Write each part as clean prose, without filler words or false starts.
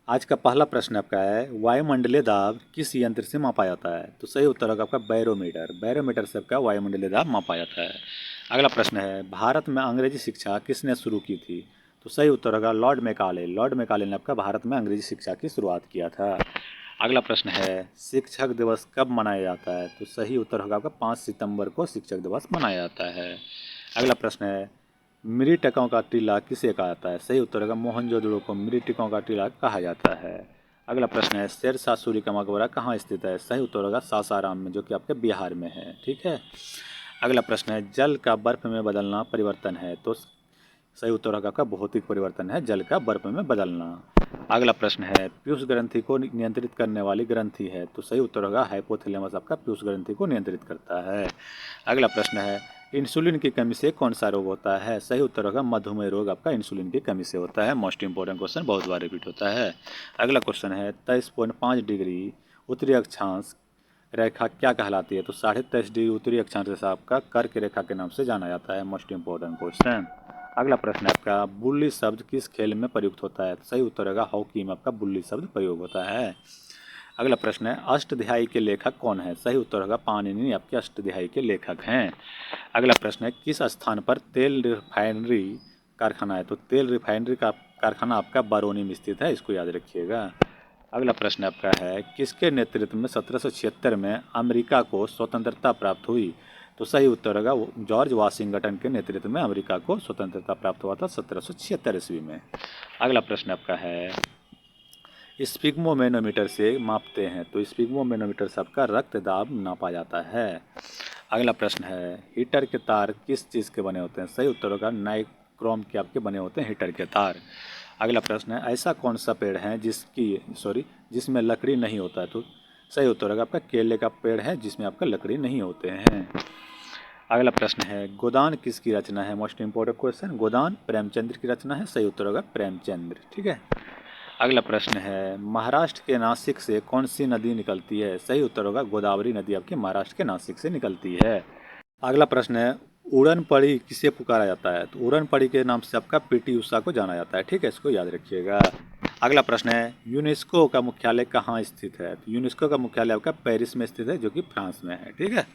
आज का पहला प्रश्न आपका है वायुमंडलीय दाब किस यंत्र से मापा जाता है। तो सही उत्तर होगा आपका बैरोमीटर। बैरोमीटर से आपका वायुमंडलीय दाब मापा जाता है। अगला प्रश्न है भारत में अंग्रेजी शिक्षा किसने शुरू की थी। तो सही उत्तर होगा लॉर्ड मैकाले। लॉर्ड मैकाले ने आपका भारत में अंग्रेजी शिक्षा की शुरुआत किया था। अगला प्रश्न है शिक्षक दिवस कब मनाया जाता है। तो सही उत्तर होगा आपका 5 सितंबर को शिक्षक दिवस मनाया जाता है। अगला प्रश्न है मृतकों का टीला किसे कहा जाता है। सही उत्तर होगा मोहनजोदड़ो को मृतकों का टीला कहा जाता है। अगला प्रश्न है शेरशाह सूरी का मकबरा कहाँ स्थित है। सही उत्तर होगा सासाराम में, जो कि आपके बिहार में है। ठीक है। अगला प्रश्न है जल का बर्फ में बदलना परिवर्तन है। तो सही उत्तर होगा आपका भौतिक परिवर्तन है जल का बर्फ में बदलना। अगला प्रश्न है पीयूष ग्रंथि को नियंत्रित करने वाली ग्रंथि है। तो सही उत्तर होगा हाइपोथैलेमस आपका पीयूष ग्रंथि को नियंत्रित करता है। अगला प्रश्न है इंसुलिन की कमी से कौन सा रोग होता है। सही उत्तर होगा मधुमेह रोग आपका इंसुलिन की कमी से होता है। मोस्ट इंपॉर्टेंट क्वेश्चन, बहुत बार रिपीट होता है। अगला क्वेश्चन है 23.5 डिग्री उत्तरी अक्षांश रेखा क्या कहलाती है। तो 23.5 डिग्री उत्तरी अक्षांश रेखा आपका कर्क रेखा के नाम से जाना जाता है। Most important question. अगला प्रश्न है आपका बुल्ली शब्द किस खेल में प्रयुक्त होता है। सही उत्तर होगा हॉकी में आपका बुल्ली शब्द प्रयोग होता है। अगला प्रश्न है अष्टध्यायी के लेखक कौन है। सही उत्तर होगा पाणिनि आपके अष्टध्यायी के लेखक हैं। अगला प्रश्न है किस स्थान पर तेल रिफाइनरी कारखाना है। तो तेल रिफाइनरी का कारखाना आपका बरौनी में स्थित है, इसको याद रखिएगा। अगला प्रश्न आपका है किसके नेतृत्व में 1776 में अमेरिका को स्वतंत्रता प्राप्त हुई। तो सही उत्तर होगा जॉर्ज वाशिंगटन के नेतृत्व में अमेरिका को स्वतंत्रता प्राप्त हुआ था 1776 ईस्वी में। अगला प्रश्न आपका है स्पिग्मोमेनोमीटर से मापते हैं। तो स्पिग्मोमेनोमीटर से आपका रक्त दाब नापा जाता है। अगला प्रश्न है हीटर के तार किस चीज़ के बने होते हैं। सही उत्तर होगा नाइक्रोम के आपके बने होते हैं हीटर के तार। अगला प्रश्न है ऐसा कौन सा पेड़ है जिसमें लकड़ी नहीं होता है। तो सही उत्तर होगा आपका केले का पेड़ है जिसमें आपका लकड़ी नहीं होते हैं। अगला प्रश्न है गोदान किसकी रचना है। मोस्ट इंपॉर्टेंट क्वेश्चन, गोदान प्रेमचंद्र की रचना है। सही उत्तर होगा प्रेमचंद्र। ठीक है। अगला प्रश्न है महाराष्ट्र के नासिक से कौन सी नदी निकलती है। सही उत्तर होगा गोदावरी नदी आपकी महाराष्ट्र के नासिक से निकलती है। अगला प्रश्न है उड़न पड़ी किसे पुकारा जाता है। तो उड़न पड़ी के नाम से आपका पीटी उषा को जाना जाता है। ठीक है, इसको याद रखिएगा। अगला प्रश्न है यूनेस्को का मुख्यालय कहाँ स्थित है। तो यूनेस्को का मुख्यालय आपका पेरिस में स्थित है, जो कि फ्रांस में है। ठीक है।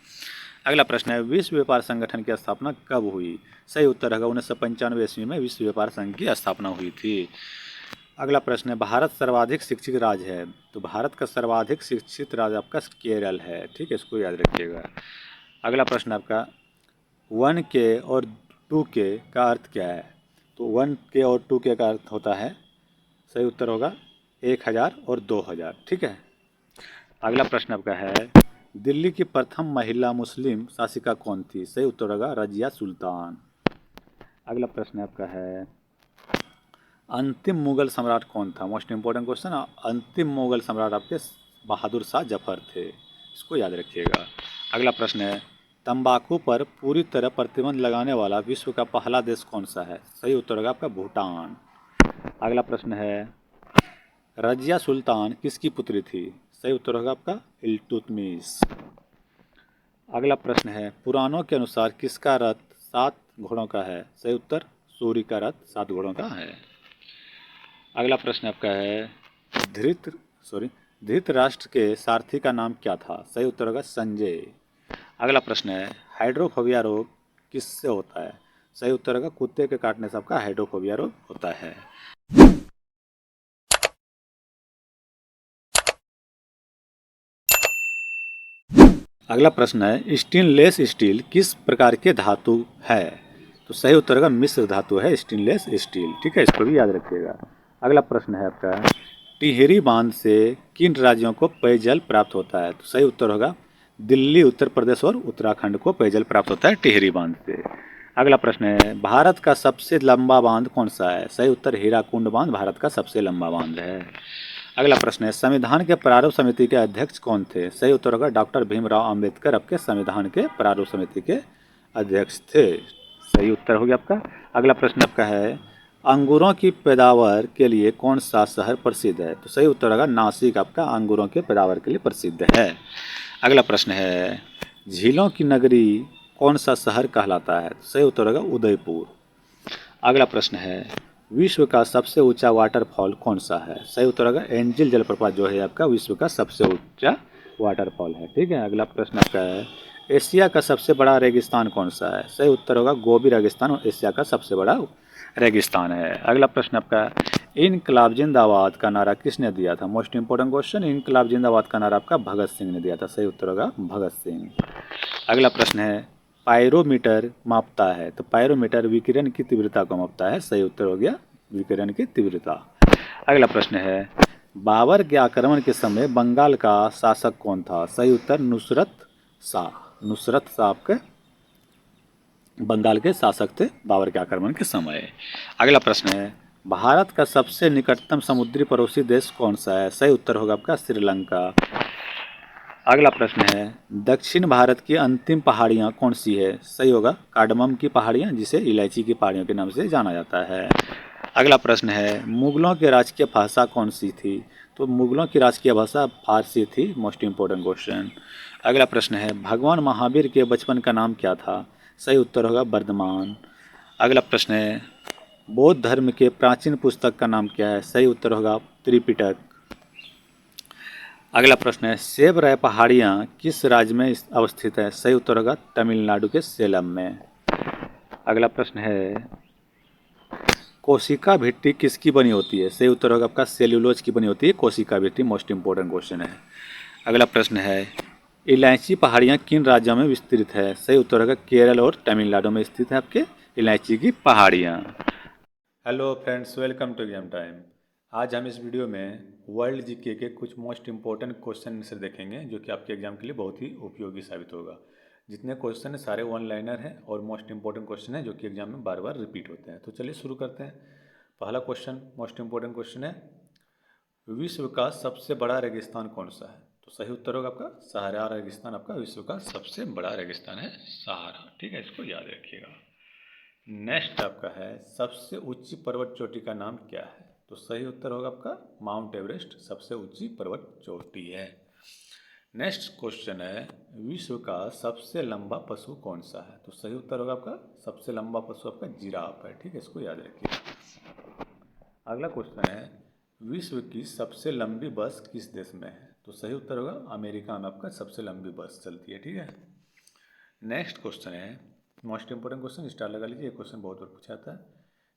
अगला प्रश्न है विश्व व्यापार संगठन की स्थापना कब हुई। सही उत्तर होगा 1995 ईस्वी में विश्व व्यापार संघ की स्थापना हुई थी। अगला प्रश्न है भारत सर्वाधिक शिक्षित राज्य है। तो भारत का सर्वाधिक शिक्षित राज्य आपका केरल है। ठीक है, इसको याद रखिएगा। अगला प्रश्न आपका 1K और 2K का अर्थ क्या है। तो 1K और 2K का अर्थ होता है, सही उत्तर होगा 1000 और 2000। ठीक है। अगला प्रश्न आपका है दिल्ली की प्रथम महिला मुस्लिम शासिका कौन थी। सही उत्तर होगा रजिया सुल्तान। अगला प्रश्न आपका है अंतिम मुगल सम्राट कौन था। मोस्ट इंपॉर्टेंट क्वेश्चन, अंतिम मुगल सम्राट आपके बहादुर शाह जफर थे, इसको याद रखिएगा। अगला प्रश्न है तंबाकू पर पूरी तरह प्रतिबंध लगाने वाला विश्व का पहला देश कौन सा है। सही उत्तर होगा आपका भूटान। अगला प्रश्न है रजिया सुल्तान किसकी पुत्री थी। सही उत्तर होगा आपका इल्तुतमिश। अगला प्रश्न है पुराणों के अनुसार किसका रथ 7 घोड़ों का है। सही उत्तर सूर्य का रथ 7 घोड़ों का है। अगला प्रश्न आपका है धृतराष्ट्र के सारथी का नाम क्या था। सही उत्तर होगा संजय। अगला प्रश्न है हाइड्रोफोबिया रोग किससे होता है। सही उत्तर होगा कुत्ते के काटने से आपका हाइड्रोफोबिया रोग होता है। अगला प्रश्न है स्टेनलेस स्टील किस प्रकार के धातु है। तो सही उत्तर होगा मिश्र धातु है स्टेनलेस स्टील। ठीक है, इसको भी याद रखिएगा। अगला प्रश्न है आपका टिहरी बांध से किन राज्यों को पेयजल प्राप्त होता है। तो सही उत्तर होगा दिल्ली, उत्तर प्रदेश और उत्तराखंड को पेयजल प्राप्त होता है टिहरी बांध से। अगला प्रश्न है भारत का सबसे लंबा बांध कौन सा है। सही उत्तर हीराकुंड बांध भारत का सबसे लंबा बांध है। अगला प्रश्न है संविधान के प्रारूप समिति के अध्यक्ष कौन थे। सही उत्तर होगा डॉक्टर भीमराव अंबेडकर आपके संविधान के प्रारूप समिति के अध्यक्ष थे। सही उत्तर हो गया आपका। अगला प्रश्न आपका है अंगूरों की पैदावार के लिए कौन सा शहर प्रसिद्ध है। तो सही उत्तर होगा नासिक आपका अंगूरों के पैदावार के लिए प्रसिद्ध है। अगला प्रश्न है झीलों की नगरी कौन सा शहर कहलाता है। तो सही उत्तर होगा उदयपुर। अगला प्रश्न है विश्व का सबसे ऊंचा वाटरफॉल कौन सा है? सही उत्तर होगा एंजिल जलप्रपात जो है आपका विश्व का सबसे ऊंचा वाटरफॉल है। ठीक है, अगला प्रश्न आपका है एशिया का सबसे बड़ा रेगिस्तान कौन सा है? सही उत्तर होगा गोबी रेगिस्तान एशिया का सबसे बड़ा रेगिस्तान है। अगला प्रश्न आपका है इनकलाब जिंदाबाद का नारा किसने दिया था? मोस्ट इंपोर्टेंट क्वेश्चन, इनकलाब जिंदाबाद का नारा आपका भगत सिंह ने दिया था। सही उत्तर होगा भगत सिंह। अगला प्रश्न है पायरोमीटर मापता है, तो पायरोमीटर विकिरण की तीव्रता को मापता है। सही उत्तर हो गया विकिरण की तीव्रता। अगला प्रश्न है बाबर के आक्रमण के समय बंगाल का शासक कौन था? सही उत्तर नुसरत शाह। नुसरत शाह आपके बंगाल के शासक थे बाबर के आक्रमण के समय। अगला प्रश्न है भारत का सबसे निकटतम समुद्री पड़ोसी देश कौन सा है? सही उत्तर होगा आपका श्रीलंका। अगला प्रश्न है दक्षिण भारत की अंतिम पहाड़ियाँ कौन सी है? सही होगा कार्डमम की पहाड़ियाँ, जिसे इलायची की पहाड़ियों के नाम से जाना जाता है। अगला प्रश्न है मुगलों की राजकीय भाषा कौन सी थी? तो मुगलों की राजकीय भाषा फारसी थी। Most important question. अगला प्रश्न है भगवान महावीर के बचपन का नाम क्या था? सही उत्तर होगा वर्धमान। अगला प्रश्न है बौद्ध धर्म के प्राचीन पुस्तक का नाम क्या है? सही उत्तर होगा त्रिपिटक। अगला प्रश्न है सेब राय पहाड़ियाँ किस राज्य में अवस्थित है? सही उत्तर होगा तमिलनाडु के सेलम में। अगला प्रश्न है कोशिका भित्ति किसकी बनी होती है? सही उत्तर होगा आपका सेल्यूलोज की बनी होती है कोशिका भित्ति। मोस्ट इंपोर्टेंट क्वेश्चन है। अगला प्रश्न है इलायची पहाड़ियाँ किन राज्यों में विस्तृत है? सही उत्तर होगा केरल और तमिलनाडु में स्थित है आपके इलायची की पहाड़ियाँ। Hello friends, welcome to exam time. आज हम इस वीडियो में वर्ल्ड जीके के कुछ मोस्ट इंपॉर्टेंट क्वेश्चन से देखेंगे जो कि आपके एग्जाम के लिए बहुत ही उपयोगी साबित होगा। जितने क्वेश्चन हैं सारे वन लाइनर हैं और मोस्ट इंपॉर्टेंट क्वेश्चन हैं जो कि एग्जाम में बार बार रिपीट होते हैं। तो चलिए शुरू करते हैं। पहला क्वेश्चन मोस्ट इंपॉर्टेंट क्वेश्चन है विश्व का सबसे बड़ा रेगिस्तान कौन सा है? तो सही उत्तर होगा आपका सहारा रेगिस्तान। आपका विश्व का सबसे बड़ा रेगिस्तान है सहारा। ठीक है, इसको याद रखिएगा। नेक्स्ट आपका है सबसे ऊंची पर्वत चोटी का नाम क्या है? तो सही उत्तर होगा आपका माउंट एवरेस्ट सबसे ऊंची पर्वत चोटी है। नेक्स्ट क्वेश्चन है विश्व का सबसे लंबा पशु कौन सा है? तो सही उत्तर होगा आपका सबसे लंबा पशु आपका जिराफ है। ठीक है, इसको याद रखिए। अगला क्वेश्चन है विश्व की सबसे लंबी बस किस देश में है? तो सही उत्तर होगा अमेरिका में आपका सबसे लंबी बस चलती है। ठीक है। नेक्स्ट क्वेश्चन है मोस्ट इंपोर्टेंट क्वेश्चन, स्टार लगा लीजिए। ये क्वेश्चन बहुत बार पूछा जाता है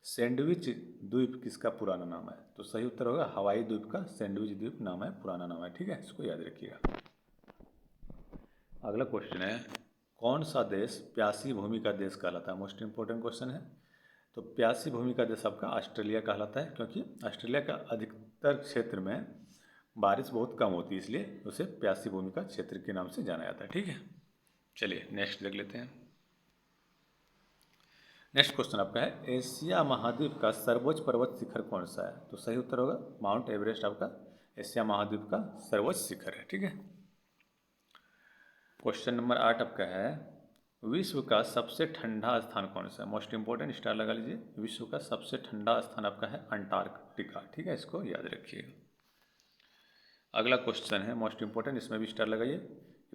सैंडविच द्वीप किसका पुराना नाम है? तो सही उत्तर होगा हवाई द्वीप का सैंडविच द्वीप नाम है, पुराना नाम है। ठीक है, इसको याद रखिएगा। अगला क्वेश्चन है कौन सा देश प्यासी भूमि का देश कहलाता है? मोस्ट इंपोर्टेंट क्वेश्चन है। तो प्यासी भूमि का देश आपका ऑस्ट्रेलिया कहलाता है, क्योंकि ऑस्ट्रेलिया का अधिकतर क्षेत्र में बारिश बहुत कम होती है, इसलिए उसे प्यासी भूमि का क्षेत्र के नाम से जाना जाता है। ठीक है, चलिए नेक्स्ट देख लेते हैं। नेक्स्ट क्वेश्चन आपका है एशिया महाद्वीप का सर्वोच्च पर्वत शिखर कौन सा है? तो सही उत्तर होगा माउंट एवरेस्ट आपका एशिया महाद्वीप का सर्वोच्च शिखर है। ठीक है। क्वेश्चन नंबर 8 आपका है विश्व का सबसे ठंडा स्थान कौन सा है? मोस्ट इंपोर्टेंट, स्टार लगा लीजिए। विश्व का सबसे ठंडा स्थान आपका है अंटार्कटिका। ठीक है, इसको याद रखिएगा। अगला क्वेश्चन है मोस्ट इंपोर्टेंट, इसमें भी स्टार लगाइए। ये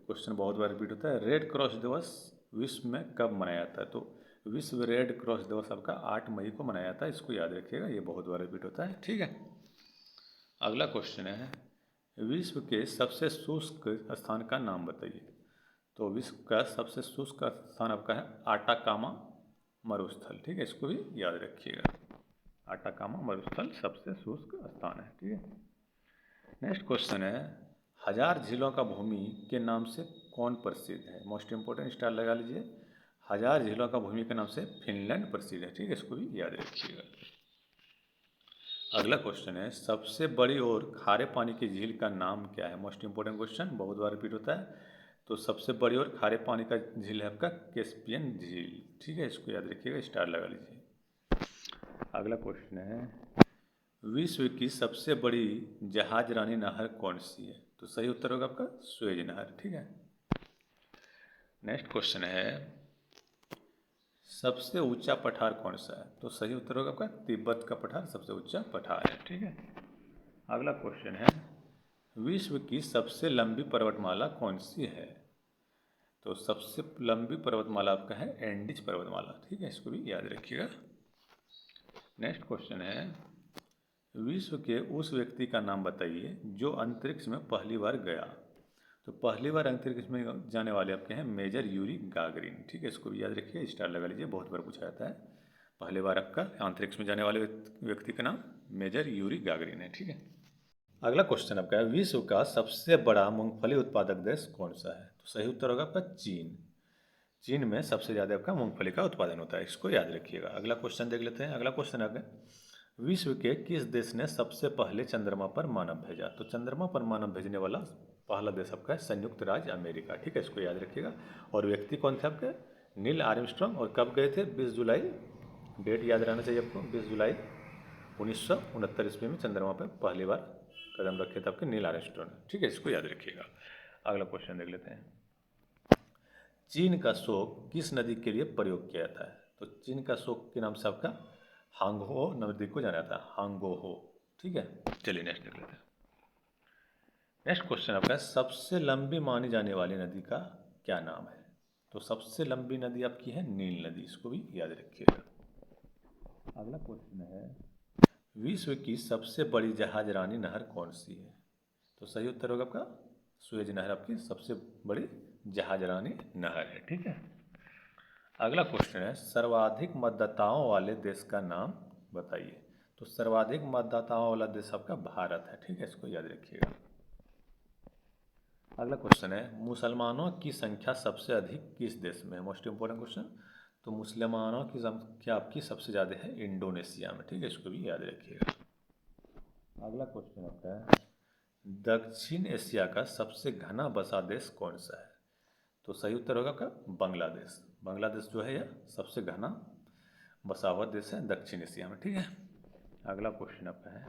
क्वेश्चन बहुत बार रिपीट होता है रेड क्रॉस दिवस विश्व में कब मनाया जाता है? तो विश्व रेड क्रॉस दिवस आपका 8 मई को मनाया जाता है, इसको याद रखिएगा, ये बहुत बार रिपीट होता है। ठीक है। अगला क्वेश्चन है विश्व के सबसे शुष्क स्थान का नाम बताइए। तो विश्व का सबसे शुष्क स्थान आपका है आटाकामा मरुस्थल। ठीक है, इसको भी याद रखिएगा। आटाकामा मरुस्थल सबसे शुष्क स्थान है। ठीक है। नेक्स्ट क्वेश्चन है हजार झीलों का भूमि के नाम से कौन प्रसिद्ध है? मोस्ट इंपोर्टेंट, स्टार लगा लीजिए। हजार झीलों का भूमि के नाम से फिनलैंड प्रसिद्ध है। ठीक है, इसको भी याद रखिएगा। अगला क्वेश्चन है सबसे बड़ी और खारे पानी की झील का नाम क्या है? मोस्ट इंपोर्टेंट क्वेश्चन, बहुत बार रिपीट होता है। तो सबसे बड़ी और खारे पानी का झील है आपका कैस्पियन झील। ठीक है, इसको याद रखिएगा, स्टार लगा लीजिए। अगला क्वेश्चन है विश्व की सबसे बड़ी जहाज रानी नहर कौन सी है? तो सही उत्तर होगा आपका सुएज नहर। ठीक है। नेक्स्ट क्वेश्चन है सबसे ऊंचा पठार कौन सा है? तो सही उत्तर होगा आपका तिब्बत का पठार सबसे ऊंचा पठार है। ठीक है। अगला क्वेश्चन है विश्व की सबसे लंबी पर्वतमाला कौन सी है? तो सबसे लंबी पर्वतमाला आपका है एंडीज पर्वतमाला। ठीक है, इसको भी याद रखिएगा। नेक्स्ट क्वेश्चन है, विश्व के उस व्यक्ति का नाम बताइए जो अंतरिक्ष में पहली बार गया। तो पहली बार अंतरिक्ष में जाने वाले आपके हैं मेजर यूरी गागरिन। ठीक है, इसको भी याद रखिए, स्टार लगा लीजिए, बहुत बार पूछा जाता है। पहली बार आपका अंतरिक्ष में जाने वाले व्यक्ति का नाम मेजर यूरी गागरिन है। ठीक है, अगला क्वेश्चन आपका है, विश्व का सबसे बड़ा मूंगफली उत्पादक देश कौन सा है। तो सही उत्तर होगा आपका चीन। चीन में सबसे ज़्यादा आपका मूंगफली का उत्पादन होता है, इसको याद रखिएगा। अगला क्वेश्चन देख लेते हैं। अगला क्वेश्चन आपका, विश्व के किस देश ने सबसे पहले चंद्रमा पर मानव भेजा। तो चंद्रमा पर मानव भेजने वाला पहला देश आपका है संयुक्त राज्य अमेरिका। ठीक है, इसको याद रखिएगा। और व्यक्ति कौन थे आपके, नील आर्मस्ट्रॉन्ग। और कब गए थे, 20 जुलाई, डेट याद रहना चाहिए आपको, 20 जुलाई 1969 ईस्वी में चंद्रमा पर पहली बार कदम रखे थे आपके नील आर्मस्ट्रॉन्ग। ठीक है, इसको याद रखिएगा। अगला क्वेश्चन देख लेते हैं, चीन का शोक किस नदी के लिए प्रयोग किया जाता है। तो चीन का शोक के नाम से आपका हांगहो नदी को जाना जाता है, हांगहो। ठीक है, चलिए नेक्स्ट देख लेते हैं। नेक्स्ट क्वेश्चन आपका, सबसे लंबी मानी जाने वाली नदी का क्या नाम है। तो सबसे लंबी नदी आपकी है नील नदी, इसको भी याद रखिएगा। अगला क्वेश्चन है, विश्व की सबसे बड़ी जहाजरानी नहर कौन सी है। तो सही उत्तर होगा आपका सुएज नहर आपकी सबसे बड़ी जहाजरानी नहर है। ठीक है, अगला क्वेश्चन है, सर्वाधिक मतदाताओं वाले देश का नाम बताइए। तो सर्वाधिक मतदाताओं वाला देश आपका भारत है। ठीक है, इसको याद रखिएगा। अगला क्वेश्चन है, मुसलमानों की संख्या सबसे अधिक किस देश में है। Most important question. तो मुसलमानों की संख्या आपकी सबसे ज़्यादा है इंडोनेशिया में। ठीक है, इसको भी याद रखिएगा। अगला क्वेश्चन आता है, दक्षिण एशिया का सबसे घना बसा देश कौन सा है। तो सही उत्तर होगा आपका बांग्लादेश। बांग्लादेश जो है यह सबसे घना बसा हुआ देश है दक्षिण एशिया में। ठीक है, अगला क्वेश्चन आपका है,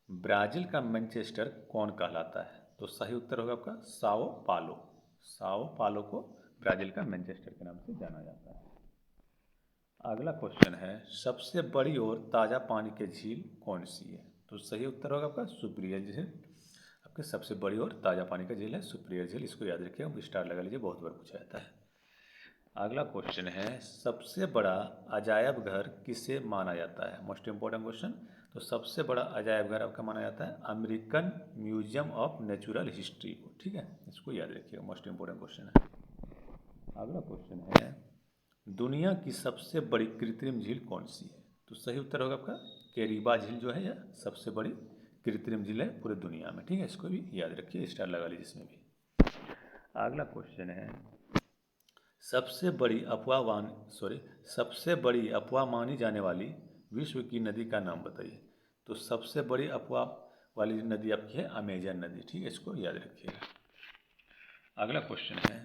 ब्राज़ील का मैनचेस्टर कौन कहलाता है। तो सही उत्तर होगा आपका साओ पालो। साओ पालो को ब्राज़ील का मैनचेस्टर के नाम से जाना जाता है। अगला क्वेश्चन है, सबसे बड़ी और ताज़ा पानी की झील कौन सी है। तो सही उत्तर होगा आपका सुप्रियर झील। आपके सबसे बड़ी और ताज़ा पानी का झील है सुप्रियर झील, इसको याद रखिए, हम स्टार लगा लीजिए, बहुत बार पूछा जाता है। अगला क्वेश्चन है, सबसे बड़ा अजायब घर किसे माना जाता है। Most important question. तो सबसे बड़ा अजायब घर आपका माना जाता है American museum of natural history को। ठीक है, इसको याद रखिएगा, मोस्ट इंपॉर्टेंट क्वेश्चन है। अगला क्वेश्चन है, दुनिया की सबसे बड़ी कृत्रिम झील कौन सी है। तो सही उत्तर होगा आपका केरिबा झील जो है यह सबसे बड़ी कृत्रिम झील है पूरे दुनिया में। ठीक है, इसको भी याद रखिए, स्टार लगा लीजिए इसमें भी। अगला क्वेश्चन है, सबसे बड़ी अफवाह मानी जाने वाली विश्व की नदी का नाम बताइए। तो सबसे बड़ी अफवाह वाली नदी आपकी है अमेजन नदी। ठीक है, इसको याद रखिएगा। अगला क्वेश्चन है,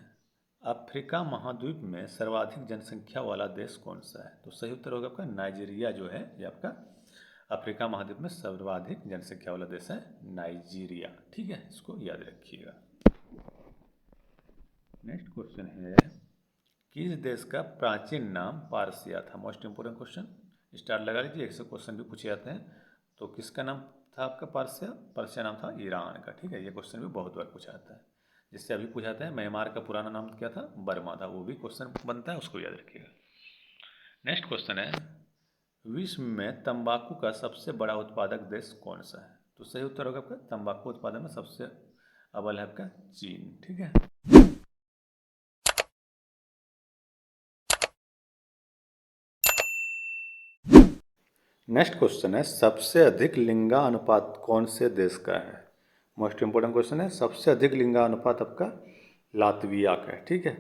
अफ्रीका महाद्वीप में सर्वाधिक जनसंख्या वाला देश कौन सा है। तो सही उत्तर होगा आपका नाइजीरिया जो है ये आपका अफ्रीका महाद्वीप में सर्वाधिक जनसंख्या वाला देश है नाइजीरिया। ठीक है, इसको याद रखिएगा। नेक्स्ट क्वेश्चन है, किस देश का प्राचीन नाम पारसिया था। मोस्ट इंपोर्टेंट क्वेश्चन, स्टार लगा लीजिए, एक से क्वेश्चन भी पूछे जाते हैं। तो किसका नाम था आपका पारसिया। पारसिया नाम था ईरान का। ठीक है, ये क्वेश्चन भी बहुत बार पूछा जाता है। जिससे अभी पूछा जाता है म्यांमार का पुराना नाम क्या था, बर्मा था, वो भी क्वेश्चन बनता है, उसको याद रखिएगा। नेक्स्ट क्वेश्चन है, विश्व में तंबाकू का सबसे बड़ा उत्पादक देश कौन सा है। तो सही उत्तर होगा आपका तंबाकू उत्पादन में सबसे अव्वल है आपका चीन। ठीक है, नेक्स्ट क्वेश्चन है, सबसे अधिक लिंगानुपात कौन से देश का है। मोस्ट इंपोर्टेंट क्वेश्चन है, सबसे अधिक लिंगानुपात आपका लातविया का है। ठीक है,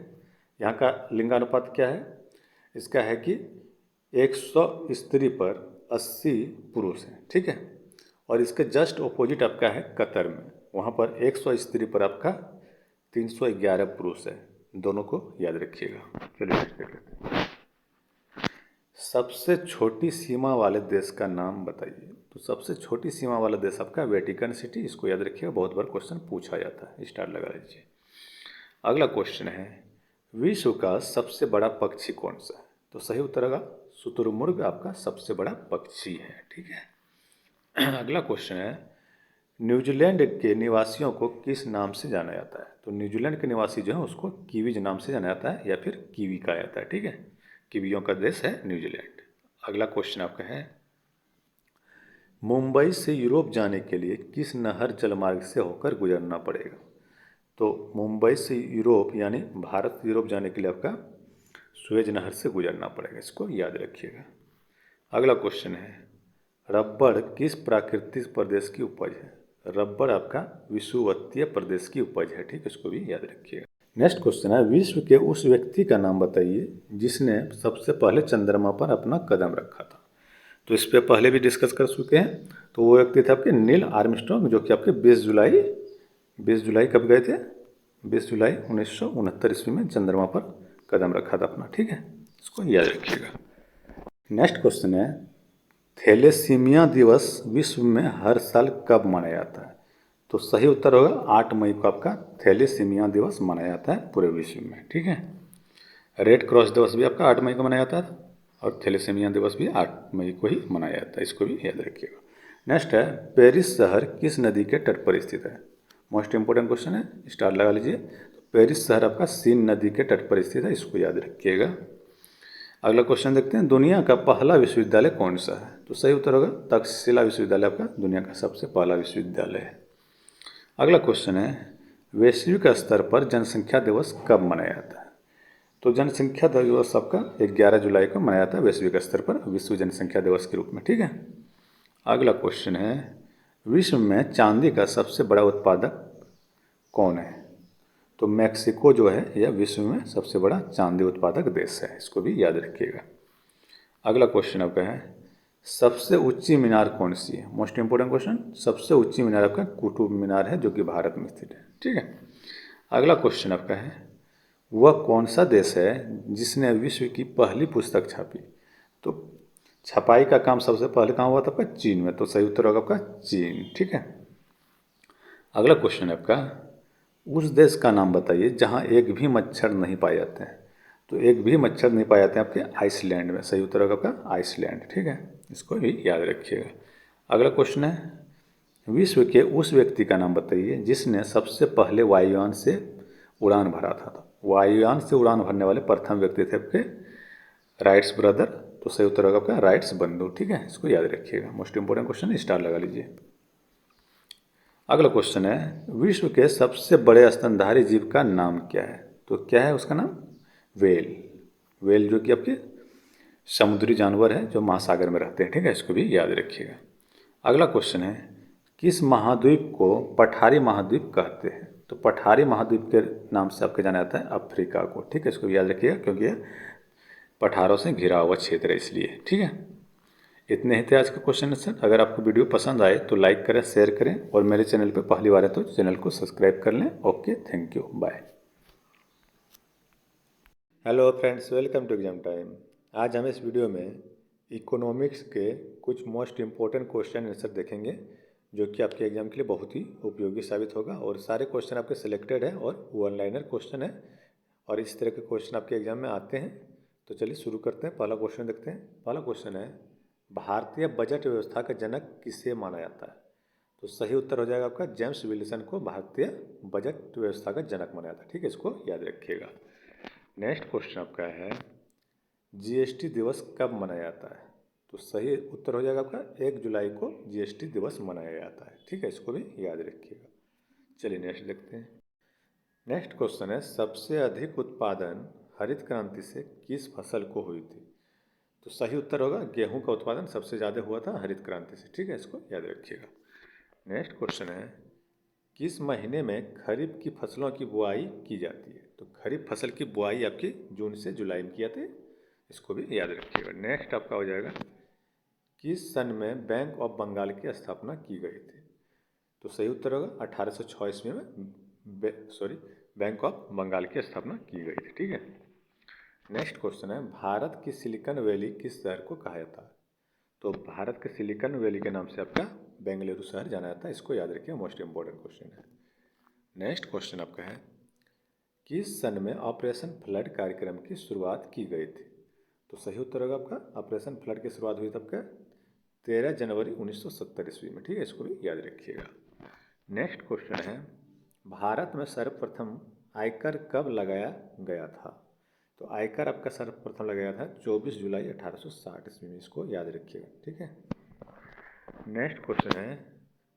यहाँ का लिंगानुपात क्या है, इसका है कि 100 स्त्री पर 80 पुरुष हैं। ठीक है, और इसके जस्ट ऑपोजिट आपका है कतर में, वहाँ पर 100 स्त्री पर आपका 311 पुरुष है। दोनों को याद रखिएगा। चलिए नेक्स्ट देख लेते हैं, सबसे छोटी सीमा वाले देश का नाम बताइए। तो सबसे छोटी सीमा वाला देश आपका वेटिकन सिटी, इसको याद रखिएगा, बहुत बार क्वेश्चन पूछा जाता है, स्टार लगा लीजिए। अगला क्वेश्चन है, विश्व का सबसे बड़ा पक्षी कौन सा है। तो सही उत्तर होगा शुतुरमुर्ग आपका सबसे बड़ा पक्षी है। ठीक है, अगला क्वेश्चन है, न्यूजीलैंड के निवासियों को किस नाम से जाना जाता है। तो न्यूजीलैंड के निवासी जो है उसको कीवीज नाम से जाना जाता है या फिर कीवी कहा जाता है। ठीक है, कीवियों का देश है न्यूजीलैंड। अगला क्वेश्चन आपका है, मुंबई से यूरोप जाने के लिए किस नहर जलमार्ग से होकर गुजरना पड़ेगा? तो मुंबई से यूरोप यानी भारत से यूरोप जाने के लिए आपका सुएज नहर से गुजरना पड़ेगा, इसको याद रखिएगा। अगला क्वेश्चन है, रबड़ किस प्राकृतिक प्रदेश की उपज है? रबड़ आपका विषुवतीय प्रदेश की उपज है, ठीक है, इसको भी याद रखिएगा। नेक्स्ट क्वेश्चन है, विश्व के उस व्यक्ति का नाम बताइए जिसने सबसे पहले चंद्रमा पर अपना कदम रखा था। तो इस पर पहले भी डिस्कस कर चुके हैं। तो वो व्यक्ति थे आपके नील आर्मस्ट्रॉन्ग, जो कि आपके 20 जुलाई कब गए थे? 20 जुलाई 1969 ईस्वी में चंद्रमा पर कदम रखा था अपना, ठीक है, इसको याद रखिएगा। नेक्स्ट क्वेश्चन है, थैलेसीमिया दिवस विश्व में हर साल कब मनाया जाता है? तो सही उत्तर होगा 8 मई को आपका थैलेसीमिया दिवस मनाया जाता है पूरे विश्व में, ठीक है। रेड क्रॉस दिवस भी आपका 8 मई को मनाया जाता है और थैलेसीमिया दिवस भी 8 मई को ही मनाया जाता है, इसको भी याद रखिएगा। नेक्स्ट है, पेरिस शहर किस नदी के तट पर स्थित है? मोस्ट इंपोर्टेंट क्वेश्चन है, स्टार लगा लीजिए। तो पेरिस शहर आपका सीन नदी के तट पर स्थित है, इसको याद रखिएगा। अगला क्वेश्चन देखते हैं, दुनिया का पहला विश्वविद्यालय कौन सा है? तो सही उत्तर होगा तक्षशिला विश्वविद्यालय आपका दुनिया का सबसे पहला विश्वविद्यालय है। अगला क्वेश्चन है, वैश्विक स्तर पर जनसंख्या दिवस कब मनाया जाता है? तो जनसंख्या दिवस आपका 11 जुलाई को मनाया जाता है वैश्विक स्तर पर विश्व जनसंख्या दिवस के रूप में, ठीक है। अगला क्वेश्चन है, विश्व में चांदी का सबसे बड़ा उत्पादक कौन है? तो मैक्सिको जो है यह विश्व में सबसे बड़ा चांदी उत्पादक देश है, इसको भी याद रखिएगा। अगला क्वेश्चन आपका है, सबसे ऊंची मीनार कौन सी है? मोस्ट इंपोर्टेंट क्वेश्चन, सबसे ऊंची मीनार आपका कुतुब मीनार है, जो कि भारत में स्थित है, ठीक है। अगला क्वेश्चन आपका है, वह कौन सा देश है जिसने विश्व की पहली पुस्तक छापी? तो छपाई का काम सबसे पहले कहाँ हुआ था आपका? चीन में, तो सही उत्तर होगा आपका चीन, ठीक है। अगला क्वेश्चन है आपका, उस देश का नाम बताइए जहाँ एक भी मच्छर नहीं पाए जाते हैं। तो एक भी मच्छर नहीं पाए जाते हैं आपके आइसलैंड में, सही उत्तर होगा आपका आइसलैंड, ठीक है, इसको भी याद रखिएगा। अगला क्वेश्चन है, विश्व के उस व्यक्ति का नाम बताइए जिसने सबसे पहले वायुयान से उड़ान भरा था। तो वायुयान से उड़ान भरने वाले प्रथम व्यक्ति थे आपके राइट्स ब्रदर, तो सही उत्तर होगा आपका राइट्स बंधु, ठीक है, इसको याद रखिएगा। मोस्ट इंपोर्टेंट क्वेश्चन, स्टार लगा लीजिए। अगला क्वेश्चन है, विश्व के सबसे बड़े स्तनधारी जीव का नाम क्या है? तो क्या है उसका नाम? व्हेल। व्हेल जो कि आपके समुद्री जानवर है जो महासागर में रहते हैं, ठीक है, इसको भी याद रखिएगा। अगला क्वेश्चन है, किस महाद्वीप को पठारी महाद्वीप कहते हैं? तो पठारी महाद्वीप के नाम से आपके जाना जाता है अफ्रीका को, ठीक है, इसको भी याद रखिएगा क्योंकि यह पठारों से घिरा हुआ क्षेत्र है इसलिए, ठीक है। इतने ही थे आज के क्वेश्चन आंसर। अगर आपको वीडियो पसंद आए तो लाइक करें, शेयर करें और मेरे चैनल पर पहली बार है तो चैनल को सब्सक्राइब कर लें। Okay, thank you, bye. Hello friends, welcome to exam time. आज हम इस वीडियो में इकोनॉमिक्स के कुछ मोस्ट इम्पोर्टेंट क्वेश्चन आंसर देखेंगे जो कि आपके एग्जाम के लिए बहुत ही उपयोगी साबित होगा। और सारे क्वेश्चन आपके सिलेक्टेड है और वन लाइनर क्वेश्चन है और इस तरह के क्वेश्चन आपके एग्जाम में आते हैं। तो चलिए शुरू करते हैं, पहला क्वेश्चन देखते हैं। पहला क्वेश्चन है, भारतीय बजट व्यवस्था का जनक किसे माना जाता है? तो सही उत्तर हो जाएगा आपका जेम्स विल्सन को भारतीय बजट व्यवस्था का जनक माना जाता है, ठीक है, इसको याद रखिएगा। नेक्स्ट क्वेश्चन आपका है, जीएसटी दिवस कब मनाया जाता है? तो सही उत्तर हो जाएगा आपका 1 जुलाई को जीएसटी दिवस मनाया जाता है, ठीक है, इसको भी याद रखिएगा। चलिए नेक्स्ट देखते हैं। नेक्स्ट क्वेश्चन है, सबसे अधिक उत्पादन हरित क्रांति से किस फसल को हुई थी? तो सही उत्तर होगा गेहूं का उत्पादन सबसे ज़्यादा हुआ था हरित क्रांति से, ठीक है, इसको याद रखिएगा। नेक्स्ट क्वेश्चन है, किस महीने में खरीफ की फसलों की बुआई की जाती है? तो खरीफ फसल की बुआई आपकी जून से जुलाई में की जाती है, इसको भी याद रखिएगा। नेक्स्ट आपका हो जाएगा, किस सन में बैंक ऑफ बंगाल की स्थापना की गई थी? तो सही उत्तर होगा 1806 ईस्वी में बैंक ऑफ बंगाल की स्थापना की गई थी, ठीक है। नेक्स्ट क्वेश्चन है, भारत की सिलिकॉन वैली किस शहर को कहा जाता है? तो भारत के सिलिकॉन वैली के नाम से आपका बेंगलुरु शहर जाना जाता है, इसको याद रखिए, मोस्ट इंपॉर्टेंट क्वेश्चन है। नेक्स्ट क्वेश्चन आपका है, किस सन में ऑपरेशन फ्लड कार्यक्रम की शुरुआत की गई थी? तो सही उत्तर होगा आपका ऑपरेशन फ्लड की शुरुआत हुई थी आपका 13 जनवरी 1970 ईस्वी में, ठीक है, इसको भी याद रखिएगा। नेक्स्ट क्वेश्चन है, भारत में सर्वप्रथम आयकर कब लगाया गया था? तो आयकर आपका सर्वप्रथम लगाया था 24 जुलाई 1860 ईस्वी में, इसको याद रखिएगा, ठीक है। नेक्स्ट क्वेश्चन है,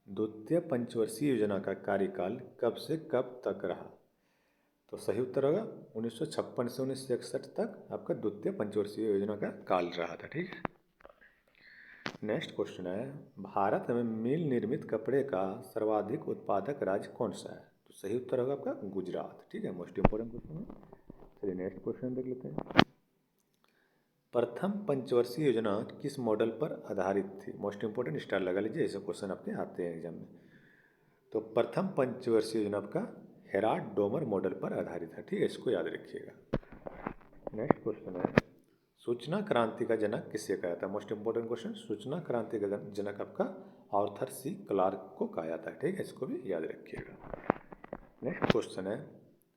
द्वितीय पंचवर्षीय योजना का कार्यकाल कब से कब तक रहा? तो सही उत्तर होगा 1956 से 1961 तक आपका द्वितीय पंचवर्षीय योजना का काल रहा था। ठीक है। नेक्स्ट क्वेश्चन है, भारत में मिल निर्मित कपड़े का सर्वाधिक उत्पादक राज्य कौन सा है? तो सही उत्तर होगा आपका गुजरात। ठीक है, मोस्ट इंपोर्टेंट क्वेश्चन है। चलिए नेक्स्ट क्वेश्चन देख लेते हैं। प्रथम पंचवर्षीय योजना किस मॉडल पर आधारित थी? मोस्ट इंपोर्टेंट, स्टार लगा लीजिए, ऐसे क्वेश्चन आपके आते हैं एग्जाम में। तो प्रथम पंचवर्षीय योजना आपका हेराल्ड डोमर मॉडल पर आधारित है। ठीक है, इसको याद रखिएगा। नेक्स्ट क्वेश्चन है, सूचना क्रांति का जनक किसे कहा था? मोस्ट इंपोर्टेंट क्वेश्चन, सूचना क्रांति का जनक आपका आर्थर सी क्लार्क को कहा जाता है। ठीक है, इसको भी याद रखिएगा। नेक्स्ट क्वेश्चन है,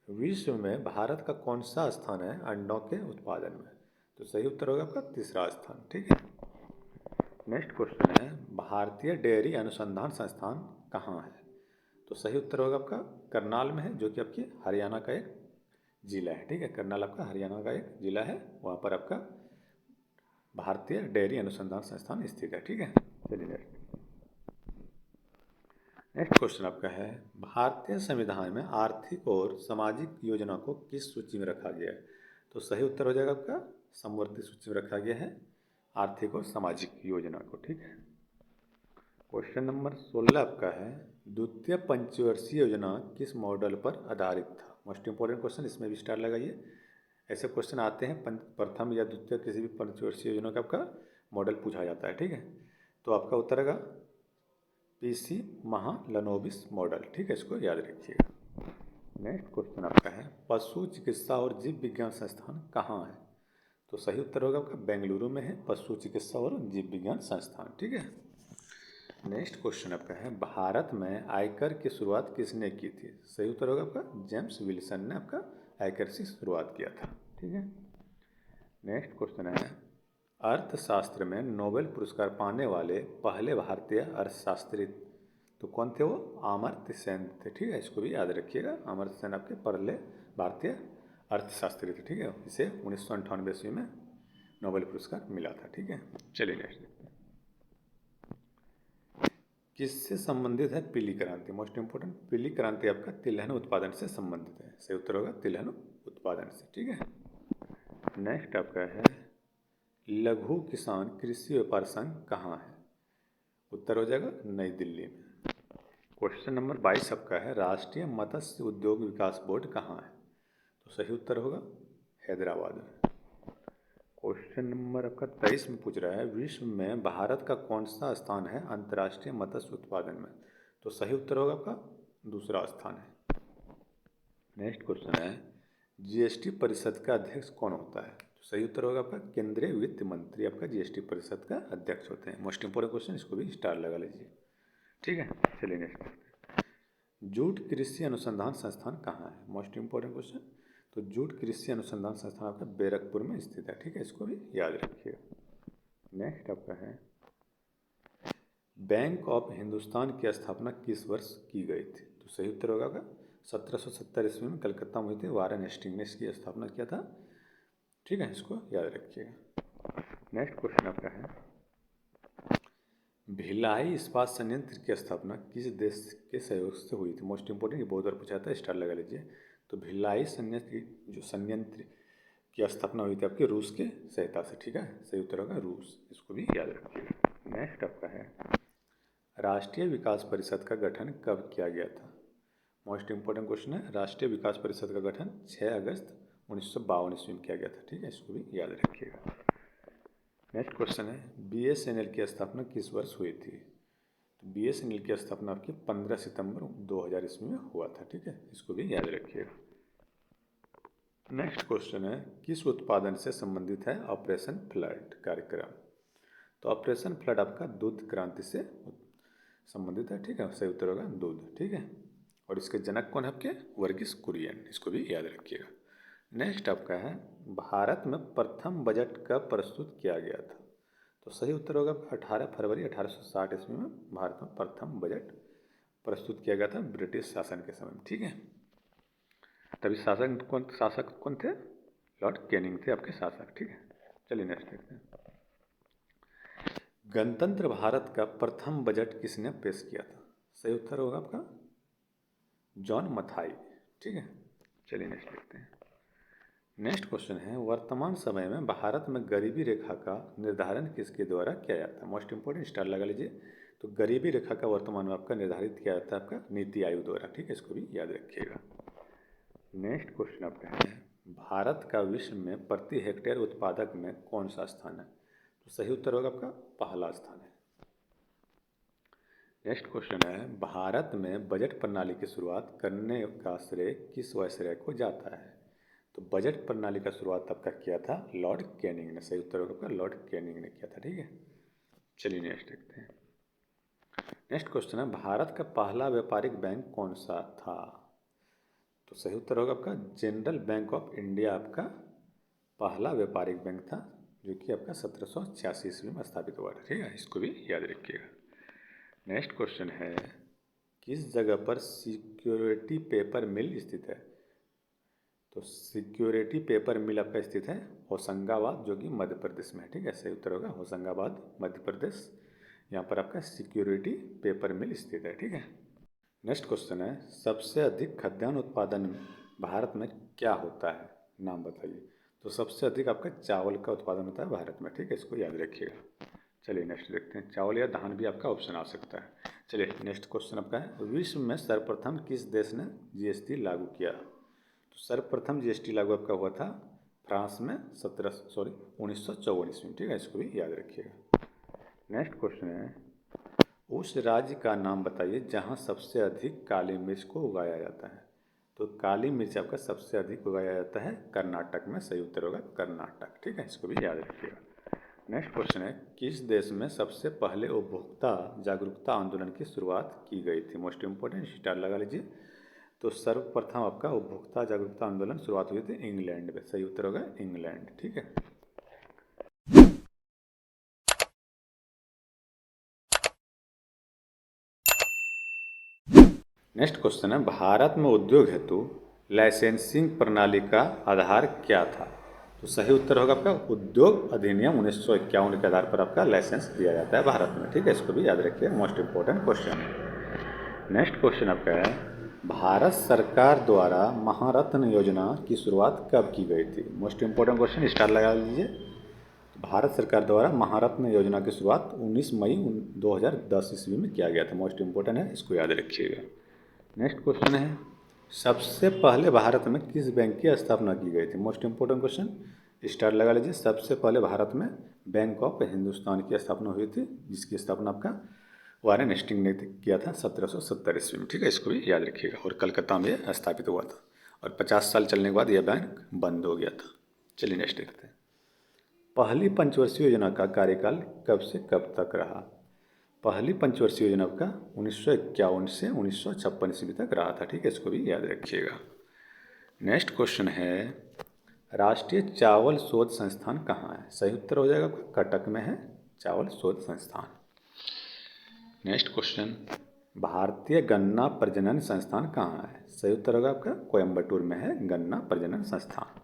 विश्व में भारत का कौन सा स्थान है अंडों के उत्पादन में? तो सही उत्तर होगा आपका तीसरा स्थान। ठीक है। नेक्स्ट क्वेश्चन है, भारतीय डेयरी अनुसंधान संस्थान कहाँ है? तो सही उत्तर होगा आपका करनाल में है, जो कि आपकी हरियाणा का एक जिला है। ठीक है, करनाल आपका हरियाणा का एक जिला है, वहाँ पर आपका भारतीय डेयरी अनुसंधान संस्थान स्थित है। ठीक है, चलिए नेक्स्ट क्वेश्चन आपका है, भारतीय संविधान में आर्थिक और सामाजिक योजना को किस सूची में रखा गया है? तो सही उत्तर हो जाएगा आपका समवर्ती सूची में रखा गया है आर्थिक और सामाजिक योजना को। ठीक है। क्वेश्चन नंबर 16 आपका है, द्वितीय पंचवर्षीय योजना किस मॉडल पर आधारित था? मोस्ट इंपोर्टेंट क्वेश्चन, इसमें भी स्टार लगाइए। ऐसे क्वेश्चन आते हैं, प्रथम या द्वितीय किसी भी पंचवर्षीय योजना का आपका मॉडल पूछा जाता है। ठीक है, तो आपका उत्तर होगा पीसी महालनोबिस मॉडल। ठीक है, इसको याद रखिएगा। नेक्स्ट क्वेश्चन आपका है, पशु चिकित्सा और जीव विज्ञान संस्थान कहाँ है? तो सही उत्तर होगा आपका बेंगलुरु में है पशु चिकित्सा और जीव विज्ञान संस्थान। ठीक है। नेक्स्ट क्वेश्चन आपका है, भारत में आयकर की शुरुआत किसने की थी? सही उत्तर होगा आपका जेम्स विल्सन ने आपका आयकर की शुरुआत किया था। ठीक है। नेक्स्ट क्वेश्चन है, अर्थशास्त्र में नोबेल पुरस्कार पाने वाले पहले भारतीय अर्थशास्त्री तो कौन थे? वो अमर्त्य सेन थे। ठीक है, इसको भी याद रखिएगा। अमर्त्य सेन आपके पहले भारतीय अर्थशास्त्री थे। ठीक है, इसे 1998 ईस्वी में नोबेल पुरस्कार मिला था। ठीक है, चलिए नेक्स्ट देखते हैं। किससे संबंधित है पीली क्रांति? मोस्ट इंपोर्टेंट, पीली क्रांति आपका तिलहन उत्पादन से संबंधित है। सही उत्तर होगा तिलहन उत्पादन से। ठीक है। नेक्स्ट आपका है, लघु किसान कृषि व्यापार संघ कहाँ है? उत्तर हो जाएगा नई दिल्ली में। क्वेश्चन नंबर 22 आपका है, राष्ट्रीय मत्स्य उद्योग विकास बोर्ड कहाँ है? तो सही उत्तर होगा हैदराबाद में। क्वेश्चन नंबर आपका 23 में पूछ रहा है, विश्व में भारत का कौन सा स्थान है अंतर्राष्ट्रीय मत्स्य उत्पादन में? तो सही उत्तर होगा आपका दूसरा स्थान है। नेक्स्ट क्वेश्चन है, जीएसटी परिषद का अध्यक्ष कौन होता है? तो सही उत्तर होगा आपका केंद्रीय वित्त मंत्री आपका जीएसटी परिषद का अध्यक्ष होते हैं। मोस्ट इंपोर्टेंट क्वेश्चन, इसको भी स्टार लगा लीजिए। ठीक है, चलिए नेक्स्ट। जूट कृषि अनुसंधान संस्थान कहाँ है? मोस्ट इंपोर्टेंट क्वेश्चन, तो जूट कृषि अनुसंधान संस्थान आपका बैरकपुर में स्थित है। ठीक है, इसको भी याद रखिएगा। नेक्स्ट आपका है, बैंक ऑफ हिंदुस्तान की स्थापना किस वर्ष की गई थी? तो सही उत्तर होगा आपका 1770 ईस्वी में कलकत्ता में हुई थी। वारेन हेस्टिंग्स ने इसकी स्थापना किया था। ठीक है, इसको याद रखिएगा। नेक्स्ट क्वेश्चन आपका है, भिलाई इस्पात संयंत्र की स्थापना किस देश के सहयोग से हुई थी? मोस्ट इंपोर्टेंट, ये बहुत बार पूछा था, स्टार लगा लीजिए। तो भिलाई संयंत्र की स्थापना हुई थी आपके रूस के सहायता से। ठीक है, सही उत्तर होगा रूस, इसको भी याद रखिएगा। नेक्स्ट आपका है, राष्ट्रीय विकास परिषद का गठन कब किया गया था? मोस्ट इंपोर्टेंट क्वेश्चन है, राष्ट्रीय विकास परिषद का गठन 6 अगस्त 1952 ईस्वी में किया गया था। ठीक है, इसको भी याद रखिएगा। नेक्स्ट क्वेश्चन है, बीएसएनएल की स्थापना किस वर्ष हुई थी? तो बीएसएनएल की स्थापना आपकी 15 सितंबर 2000 ईस्वी में हुआ था। ठीक है, इसको भी याद रखिएगा। नेक्स्ट क्वेश्चन है, किस उत्पादन से संबंधित है ऑपरेशन फ्लड कार्यक्रम? तो ऑपरेशन फ्लड आपका दूध क्रांति से संबंधित है। ठीक है, सही उत्तर होगा दूध। ठीक है, और इसके जनक कौन है आपके? वर्गीस कुरियन, इसको भी याद रखिएगा। नेक्स्ट आपका है, भारत में प्रथम बजट कब प्रस्तुत किया गया था? तो सही उत्तर होगा 18 फरवरी 1860 ईस्वी में भारत में प्रथम बजट प्रस्तुत किया गया था ब्रिटिश शासन के समय में। ठीक है, तभी शासक कौन थे? लॉर्ड कैनिंग थे आपके शासक। ठीक है, चलिए नेक्स्ट देखते हैं। गणतंत्र भारत का प्रथम बजट किसने पेश किया था? सही उत्तर होगा आपका जॉन मथाई। ठीक है, चलिए नेक्स्ट देखते हैं। नेक्स्ट क्वेश्चन है, वर्तमान समय में भारत में गरीबी रेखा का निर्धारण किसके द्वारा किया जाता है? मोस्ट इंपोर्टेंट, स्टार लगा लीजिए। तो गरीबी रेखा का वर्तमान में आपका निर्धारित किया जाता है आपका नीति आयोग द्वारा। ठीक है, इसको भी याद रखिएगा। नेक्स्ट क्वेश्चन आपका है, भारत का विश्व में प्रति हेक्टेयर उत्पादक में कौन सा स्थान है? तो सही उत्तर होगा आपका पहला स्थान है। नेक्स्ट क्वेश्चन है, भारत में बजट प्रणाली की शुरुआत करने का श्रेय किस वायसराय को जाता है? तो बजट प्रणाली का शुरुआत आपका किया था लॉर्ड कैनिंग ने। सही उत्तर होगा आपका लॉर्ड कैनिंग ने किया था। ठीक है, चलिए नेक्स्ट देखते हैं। नेक्स्ट क्वेश्चन है, भारत का पहला व्यापारिक बैंक कौन सा था? तो सही उत्तर होगा आपका जनरल बैंक ऑफ इंडिया आपका पहला व्यापारिक बैंक था, जो कि आपका 1786 ईस्वी में स्थापित हुआ था। ठीक है, इसको भी याद रखिएगा। नेक्स्ट क्वेश्चन है, किस जगह पर सिक्योरिटी पेपर मिल स्थित है? तो सिक्योरिटी पेपर मिल आपका स्थित है होशंगाबाद, जो कि मध्य प्रदेश में है। ठीक है, सही उत्तर होगा होशंगाबाद मध्य प्रदेश, यहाँ पर आपका सिक्योरिटी पेपर मिल स्थित है। ठीक है, नेक्स्ट क्वेश्चन है, सबसे अधिक खाद्यान्न उत्पादन भारत में क्या होता है? नाम बताइए। तो सबसे अधिक आपका चावल का उत्पादन होता है भारत में। ठीक है, इसको याद रखिएगा। चलिए नेक्स्ट देखते हैं, चावल या धान भी आपका ऑप्शन आ सकता है। चलिए नेक्स्ट क्वेश्चन आपका है, विश्व में सर्वप्रथम किस देश ने जीएसटी लागू किया? तो सर्वप्रथम जीएसटी लागू आपका हुआ था फ्रांस में 1954 ईस्वी में। ठीक है, इसको भी याद रखिएगा। नेक्स्ट क्वेश्चन है, उस राज्य का नाम बताइए जहाँ सबसे अधिक काली मिर्च को उगाया जाता है। तो काली मिर्च आपका सबसे अधिक उगाया जाता है कर्नाटक में। सही उत्तर होगा कर्नाटक। ठीक है, इसको भी याद रखिएगा। नेक्स्ट क्वेश्चन है, किस देश में सबसे पहले उपभोक्ता जागरूकता आंदोलन की शुरुआत की गई थी? मोस्ट इंपोर्टेंट, स्टार लगा लीजिए। तो सर्वप्रथम आपका उपभोक्ता जागरूकता आंदोलन शुरुआत हुई थी इंग्लैंड में। सही उत्तर होगा इंग्लैंड। ठीक है, नेक्स्ट क्वेश्चन है, भारत में उद्योग हेतु लाइसेंसिंग प्रणाली का आधार क्या था? तो सही उत्तर होगा आपका उद्योग अधिनियम 1951 के आधार पर आपका लाइसेंस दिया जाता है भारत में। ठीक है, इसको भी याद रखिए, मोस्ट इंपोर्टेंट क्वेश्चन है। नेक्स्ट क्वेश्चन आपका है, भारत सरकार द्वारा महारत्न योजना की शुरुआत कब की गई थी? मोस्ट इंपोर्टेंट क्वेश्चन, स्टार लगा लीजिए। भारत सरकार द्वारा महारत्न योजना की शुरुआत 19 मई 2010 ईस्वी में किया गया था। मोस्ट इंपोर्टेंट है, इसको याद रखिएगा। नेक्स्ट क्वेश्चन है, सबसे पहले भारत में किस बैंक की स्थापना की गई थी? मोस्ट इंपोर्टेंट क्वेश्चन, स्टार लगा लीजिए। सबसे पहले भारत में बैंक ऑफ हिंदुस्तान की स्थापना हुई थी, जिसकी स्थापना आपका वारेन हेस्टिंग ने किया था 1770 ईस्वी में। ठीक है, इसको भी याद रखिएगा। और कलकत्ता में स्थापित हुआ था और 50 साल चलने के बाद यह बैंक बंद हो गया था। चलिए नेक्स्ट देखते हैं, पहली पंचवर्षीय योजना का कार्यकाल कब से कब तक रहा? पहली पंचवर्षीय योजना का 1951 से 1956 ईस्वी तक रहा था। ठीक है, इसको भी याद रखिएगा। नेक्स्ट क्वेश्चन है, राष्ट्रीय चावल शोध संस्थान कहाँ है? सही उत्तर हो जाएगा आपका कटक में है चावल शोध संस्थान। नेक्स्ट क्वेश्चन, भारतीय गन्ना प्रजनन संस्थान कहाँ है? सही उत्तर होगा आपका कोयम्बटूर में है गन्ना प्रजनन संस्थान।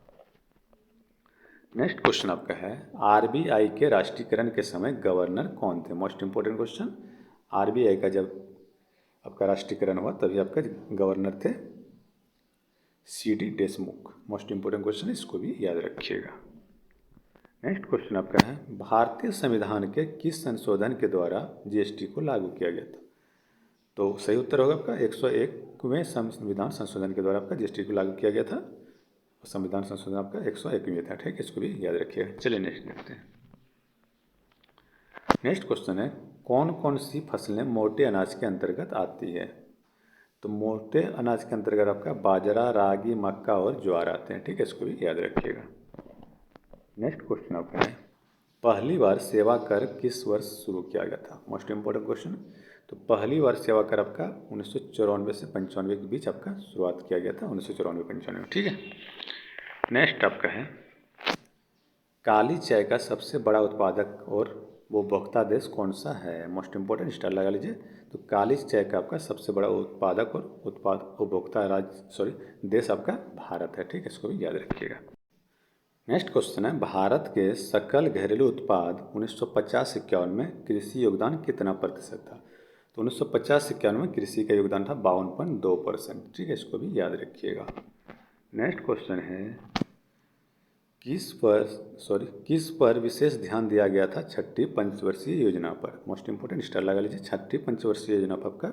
नेक्स्ट क्वेश्चन आपका है, आरबीआई के राष्ट्रीयकरण के समय गवर्नर कौन थे? मोस्ट इंपोर्टेंट क्वेश्चन, आरबीआई का जब आपका राष्ट्रीयकरण हुआ तभी आपका गवर्नर थे CD Deshmukh. Most important question, इसको भी याद रखिएगा। नेक्स्ट क्वेश्चन आपका है, भारतीय संविधान के किस संशोधन के द्वारा जीएसटी को लागू किया गया था? तो सही उत्तर होगा आपका 101वें संविधान संशोधन के द्वारा आपका जीएसटी को लागू किया गया था। संविधान संशोधन आपका 101वें था। ठीक है, इसको भी याद रखिएगा। चलिए नेक्स्ट देखते हैं। नेक्स्ट क्वेश्चन है, कौन कौन सी फसलें मोटे अनाज के अंतर्गत आती है? तो मोटे अनाज के अंतर्गत आपका बाजरा, रागी, मक्का और ज्वार आते हैं। ठीक है, इसको भी याद रखिएगा। नेक्स्ट क्वेश्चन आपका है, पहली बार सेवा कर किस वर्ष शुरू किया गया था? मोस्ट इंपोर्टेंट क्वेश्चन, तो पहली बार सेवा कर आपका 1994 से 95 के बीच आपका शुरुआत किया गया था, 1994-95। ठीक है, नेक्स्ट आपका है, काली चाय का सबसे बड़ा उत्पादक और उपभोक्ता देश कौन सा है? मोस्ट इंपोर्टेंट, स्टार लगा लीजिए। तो काली चाय का आपका सबसे बड़ा उत्पादक और उपभोक्ता देश आपका भारत है। ठीक है, इसको भी याद रखिएगा। नेक्स्ट क्वेश्चन है, भारत के सकल घरेलू उत्पाद 1950-51 में कृषि योगदान कितना प्रतिशत था? तो 1950-51 में कृषि का योगदान था 52.2%। ठीक है, इसको भी याद रखिएगा। नेक्स्ट क्वेश्चन है, किस पर विशेष ध्यान दिया गया था छठी पंचवर्षीय योजना पर? मोस्ट इंपोर्टेंट स्टार लगा लीजिए। छठी पंचवर्षीय योजना पर आपका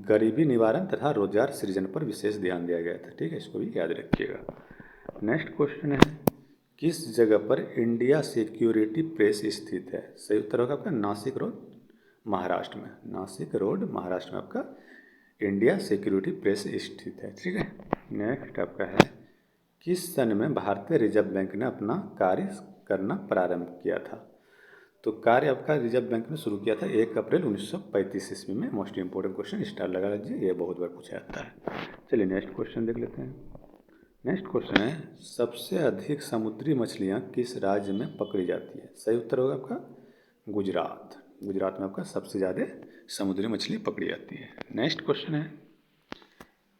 गरीबी निवारण तथा रोजगार सृजन पर विशेष ध्यान दिया गया था। ठीक है, इसको भी याद रखिएगा। नेक्स्ट क्वेश्चन है, किस जगह पर इंडिया सिक्योरिटी प्रेस स्थित है? सही उत्तर होगा आपका नासिक रोड, महाराष्ट्र में। नासिक रोड, महाराष्ट्र में आपका इंडिया सिक्योरिटी प्रेस स्थित है। ठीक है। नेक्स्ट आपका है, किस सन में भारतीय रिजर्व बैंक ने अपना कार्य करना प्रारंभ किया था? तो कार्य आपका रिजर्व बैंक ने शुरू किया था 1 अप्रैल 1935 ईस्वी में। मोस्ट इंपोर्टेंट क्वेश्चन स्टार लगा लीजिए, ये बहुत बार पूछा जाता है। चलिए नेक्स्ट क्वेश्चन देख लेते हैं। नेक्स्ट क्वेश्चन है, सबसे अधिक समुद्री मछलियाँ किस राज्य में पकड़ी जाती है? सही उत्तर होगा आपका गुजरात। गुजरात में आपका सबसे ज़्यादा समुद्री मछली पकड़ी जाती है। नेक्स्ट क्वेश्चन है,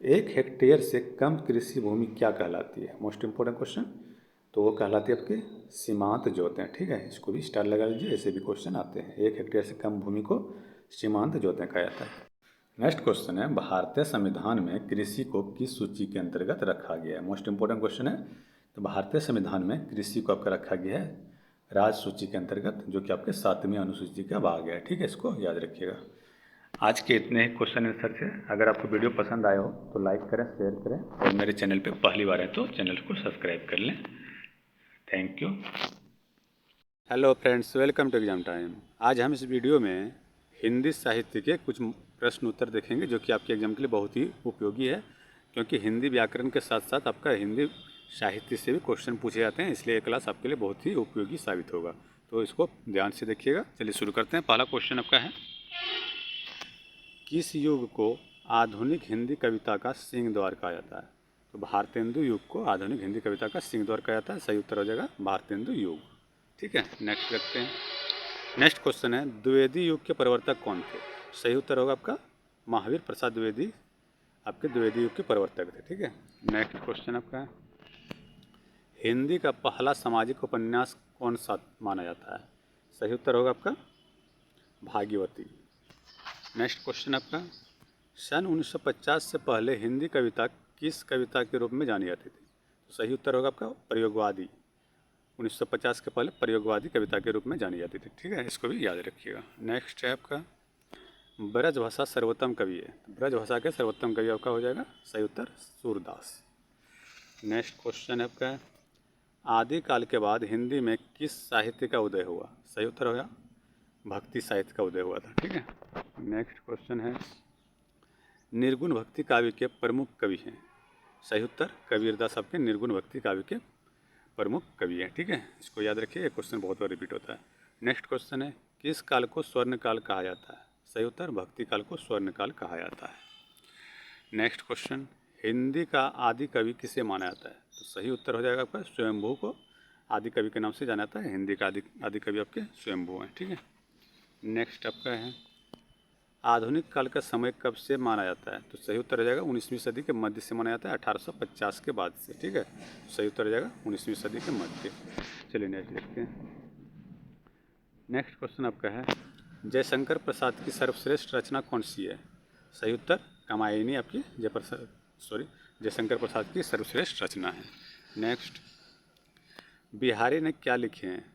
1 हेक्टेयर से कम कृषि भूमि क्या कहलाती है? मोस्ट इंपोर्टेंट क्वेश्चन, तो वो कहलाती है आपकी सीमांत जोतें। ठीक है, इसको भी स्टार लगा लीजिए, ऐसे भी क्वेश्चन आते हैं। 1 हेक्टेयर से कम भूमि को सीमांत जोतें कहा जाता है। नेक्स्ट क्वेश्चन है, भारतीय संविधान में कृषि को किस सूची के अंतर्गत रखा गया है? मोस्ट इंपोर्टेंट क्वेश्चन है। तो भारतीय संविधान में कृषि को आपका रखा गया है राज सूची के अंतर्गत, जो कि आपके 7वीं अनुसूची का भाग है। ठीक है, इसको याद रखिएगा। आज के इतने क्वेश्चन आंसर थे। अगर आपको वीडियो पसंद आया हो तो लाइक करें, शेयर करें, और मेरे चैनल पे पहली बार है तो चैनल को सब्सक्राइब कर लें। Thank you. Hello friends, welcome to exam time. आज हम इस वीडियो में हिंदी साहित्य के कुछ प्रश्न उत्तर देखेंगे, जो कि आपके एग्जाम के लिए बहुत ही उपयोगी है, क्योंकि हिंदी व्याकरण के साथ साथ आपका हिंदी साहित्य से भी क्वेश्चन पूछे जाते हैं। इसलिए ये क्लास आपके लिए बहुत ही उपयोगी साबित होगा, तो इसको ध्यान से देखिएगा। चलिए शुरू करते हैं। पहला क्वेश्चन आपका है, किस युग को आधुनिक हिंदी कविता का सिंह द्वार कहा जाता है? तो भारतेंदु युग को आधुनिक हिंदी कविता का सिंह द्वार कहा जाता है। सही उत्तर हो जाएगा भारतेंदु युग। ठीक है, नेक्स्ट देखते हैं। नेक्स्ट क्वेश्चन है, द्विवेदी युग के प्रवर्तक कौन थे? सही उत्तर होगा आपका महावीर प्रसाद द्विवेदी आपके द्विवेदी युग के प्रवर्तक थे। ठीक है, नेक्स्ट क्वेश्चन आपका है, हिंदी का पहला सामाजिक उपन्यास कौन सा माना जाता है? सही उत्तर होगा आपका भागीरथी। नेक्स्ट क्वेश्चन आपका, सन 1950 से पहले हिंदी कविता किस कविता के रूप में जानी जाती थी? तो सही उत्तर होगा आपका प्रयोगवादी। 1950 के पहले प्रयोगवादी कविता के रूप में जानी जाती थी। ठीक है, इसको भी याद रखिएगा। नेक्स्ट है आपका, ब्रजभाषा सर्वोत्तम कवि है। ब्रजभाषा के सर्वोत्तम कवि आपका हो जाएगा सही उत्तर सूरदास। नेक्स्ट क्वेश्चन है आपका, आदिकाल के बाद हिंदी में किस साहित्य का उदय हुआ? सही उत्तर होगा भक्ति साहित्य का उदय हुआ था। ठीक है, नेक्स्ट क्वेश्चन है, निर्गुण भक्ति काव्य के प्रमुख कवि हैं? सही उत्तर कबीरदास आपके निर्गुण भक्ति काव्य के प्रमुख कवि हैं। ठीक है, इसको याद रखिए, ये क्वेश्चन बहुत बार रिपीट होता है। नेक्स्ट क्वेश्चन है, किस काल को स्वर्ण काल कहा जाता है? सही उत्तर भक्ति काल को स्वर्ण काल कहा जाता है। नेक्स्ट क्वेश्चन, हिंदी का आदि कवि किसे माना जाता है? तो सही उत्तर हो जाएगा आपका स्वयंभू को आदि कवि के नाम से जाना जाता है। हिंदी का आदि कवि आपके स्वयंभू हैं। ठीक है, नेक्स्ट आपका है, आधुनिक काल का समय कब से माना जाता है? तो सही उत्तर हो जाएगा 19वीं सदी के मध्य से माना जाता है, 1850 के बाद से। ठीक है, सही उत्तर हो जाएगा 19वीं सदी के मध्य। चलिए नेक्स्ट देखते हैं। नेक्स्ट क्वेश्चन आपका है, जयशंकर प्रसाद की सर्वश्रेष्ठ रचना कौन सी है? सही उत्तर कामायनी आपकी जयशंकर प्रसाद की सर्वश्रेष्ठ रचना है। नेक्स्ट, बिहारी ने क्या लिखे हैं?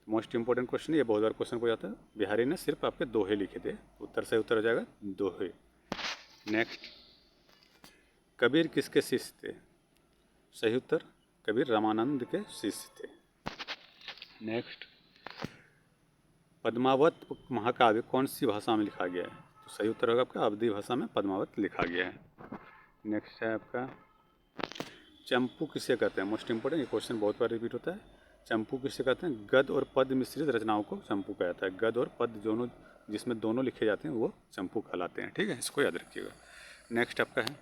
मोस्ट इंपोर्टेंट क्वेश्चन, ये बहुत बार क्वेश्चन पूछा जाता है। बिहारी ने सिर्फ आपके दोहे लिखे थे। उत्तर से उत्तर हो जाएगा दोहे। नेक्स्ट, कबीर किसके शिष्य थे? सही उत्तर कबीर रामानंद के शिष्य थे। नेक्स्ट, पद्मावत महाकाव्य कौन सी भाषा में लिखा गया है? तो सही उत्तर होगा आपका अवधी भाषा में पद्मावत लिखा गया है। नेक्स्ट है आपका, चंपू किसे कहते हैं? मोस्ट इंपोर्टेंट, ये क्वेश्चन बहुत बार रिपीट होता है। चंपू किसे कहते हैं? गद्य और पद्य मिश्रित रचनाओं को चंपू कहता है। गद्य और पद्य दोनों, जिसमें दोनों लिखे जाते हैं, वो चंपू कहलाते हैं। ठीक है, इसको याद रखिएगा। नेक्स्ट आपका है,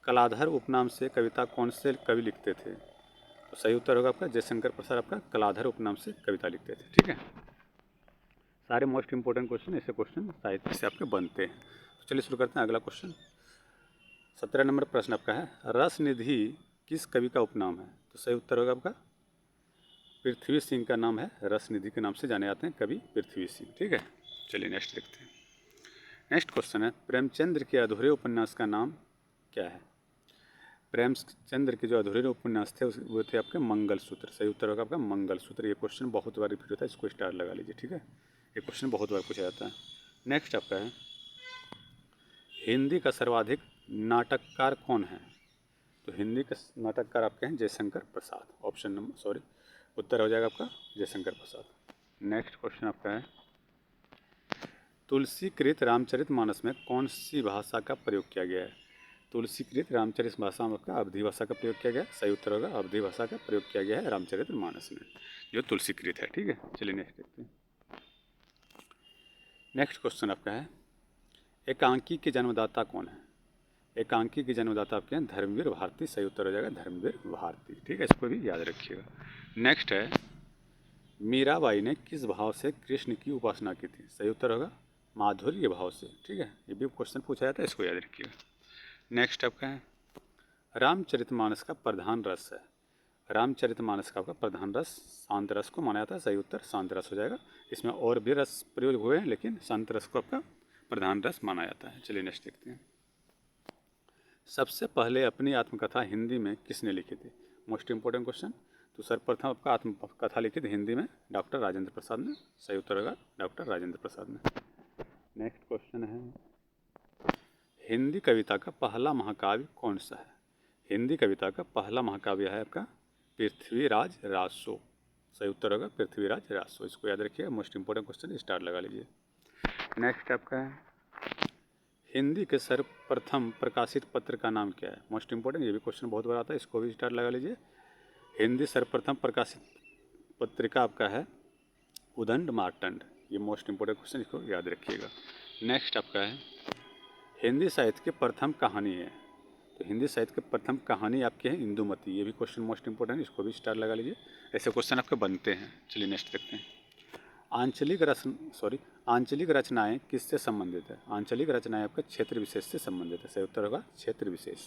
कलाधर उपनाम से कविता कौन से कवि लिखते थे? तो सही उत्तर होगा आपका जयशंकर प्रसाद आपका कलाधर उपनाम से कविता लिखते थे। ठीक है, सारे मोस्ट इंपोर्टेंट क्वेश्चन ऐसे क्वेश्चन साहित्य से आपके बनते हैं। तो चलिए शुरू करते हैं अगला क्वेश्चन। 17 नंबर प्रश्न आपका है, रस निधि किस कवि का उपनाम है? तो सही उत्तर होगा आपका पृथ्वी सिंह का नाम है रसनिधि के नाम से जाने जाते हैं कवि पृथ्वी सिंह। ठीक है, चलिए नेक्स्ट देखते हैं। नेक्स्ट क्वेश्चन है, प्रेमचंद्र के अधूरे उपन्यास का नाम क्या है? प्रेमचंद्र के जो अधूरे उपन्यास थे वो थे आपके मंगलसूत्र। सही उत्तर होगा आपका मंगलसूत्र। ये क्वेश्चन बहुत बार रिपीट होता है, इसको स्टार लगा लीजिए। ठीक है, ये क्वेश्चन बहुत बार पूछा जाता है। नेक्स्ट आपका है, हिंदी का सर्वाधिक नाटककार कौन है? तो हिंदी का नाटककार आपके हैं Jaishankar Prasad. Option number sorry उत्तर हो जाएगा आपका जयशंकर प्रसाद। नेक्स्ट क्वेश्चन आपका है, तुलसीकृत रामचरितमानस में कौन सी भाषा का प्रयोग किया गया है? तुलसीकृत रामचरित भाषा में आपका अवधी भाषा का प्रयोग किया गया। सही उत्तर होगा अवधी भाषा का प्रयोग किया गया है रामचरितमानस में, जो तुलसीकृत है। ठीक है, चलिए नेक्स्ट देखते हैं। नेक्स्ट क्वेश्चन आपका है, एकांकी के जन्मदाता कौन है? एकांकी के जन्मदाता आपके हैं धर्मवीर भारती। सही उत्तर हो जाएगा धर्मवीर भारती। ठीक है, इसको भी याद रखिएगा। नेक्स्ट है, मीराबाई ने किस भाव से कृष्ण की उपासना की थी? सही उत्तर होगा माधुर्य भाव से। ठीक है, ये भी क्वेश्चन पूछा जाता है, इसको याद रखिएगा। नेक्स्ट आपका है, रामचरितमानस का प्रधान रस है। रामचरितमानस का आपका प्रधान रस शांत रस को माना जाता है। सही उत्तर शांत रस हो जाएगा। इसमें और भी रस प्रयोग हुए हैं, लेकिन शांत रस को आपका प्रधान रस माना जाता है। चलिए नेक्स्ट देखते हैं। सबसे पहले अपनी आत्मकथा हिंदी में किसने लिखी थी? Most important question. तो सर्वप्रथम आपका आत्मकथा लिखी थी हिंदी में डॉक्टर राजेंद्र प्रसाद ने। सही उत्तर होगा डॉक्टर राजेंद्र प्रसाद ने। नेक्स्ट क्वेश्चन है, हिंदी कविता का पहला महाकाव्य कौन सा है? हिंदी कविता का पहला महाकाव्य है आपका पृथ्वीराज रासो। सही उत्तर होगा पृथ्वीराज रासो। इसको याद रखिएगा, मोस्ट इंपॉर्टेंट क्वेश्चन, स्टार लगा लीजिए। नेक्स्ट आपका है, हिंदी के सर्वप्रथम प्रकाशित पत्र का नाम क्या है? मोस्ट इंपॉर्टेंट, ये भी क्वेश्चन बहुत बार आता है, इसको भी स्टार लगा लीजिए। हिंदी सर्वप्रथम प्रकाशित पत्रिका आपका है उदंड मार्तंड। ये मोस्ट इंपॉर्टेंट क्वेश्चन, इसको याद रखिएगा। नेक्स्ट आपका है, हिंदी साहित्य की प्रथम कहानी है। तो हिंदी साहित्य की प्रथम कहानी आपकी है इंदुमती। ये भी क्वेश्चन मोस्ट इंपॉर्टेंट, इसको भी स्टार लगा लीजिए। ऐसे क्वेश्चन आपके बनते हैं। चलिए नेक्स्ट देखते हैं। आंचलिक रचनाएं किससे संबंधित है? आंचलिक रचनाएं आपका क्षेत्र विशेष से संबंधित है। सही उत्तर होगा क्षेत्र विशेष।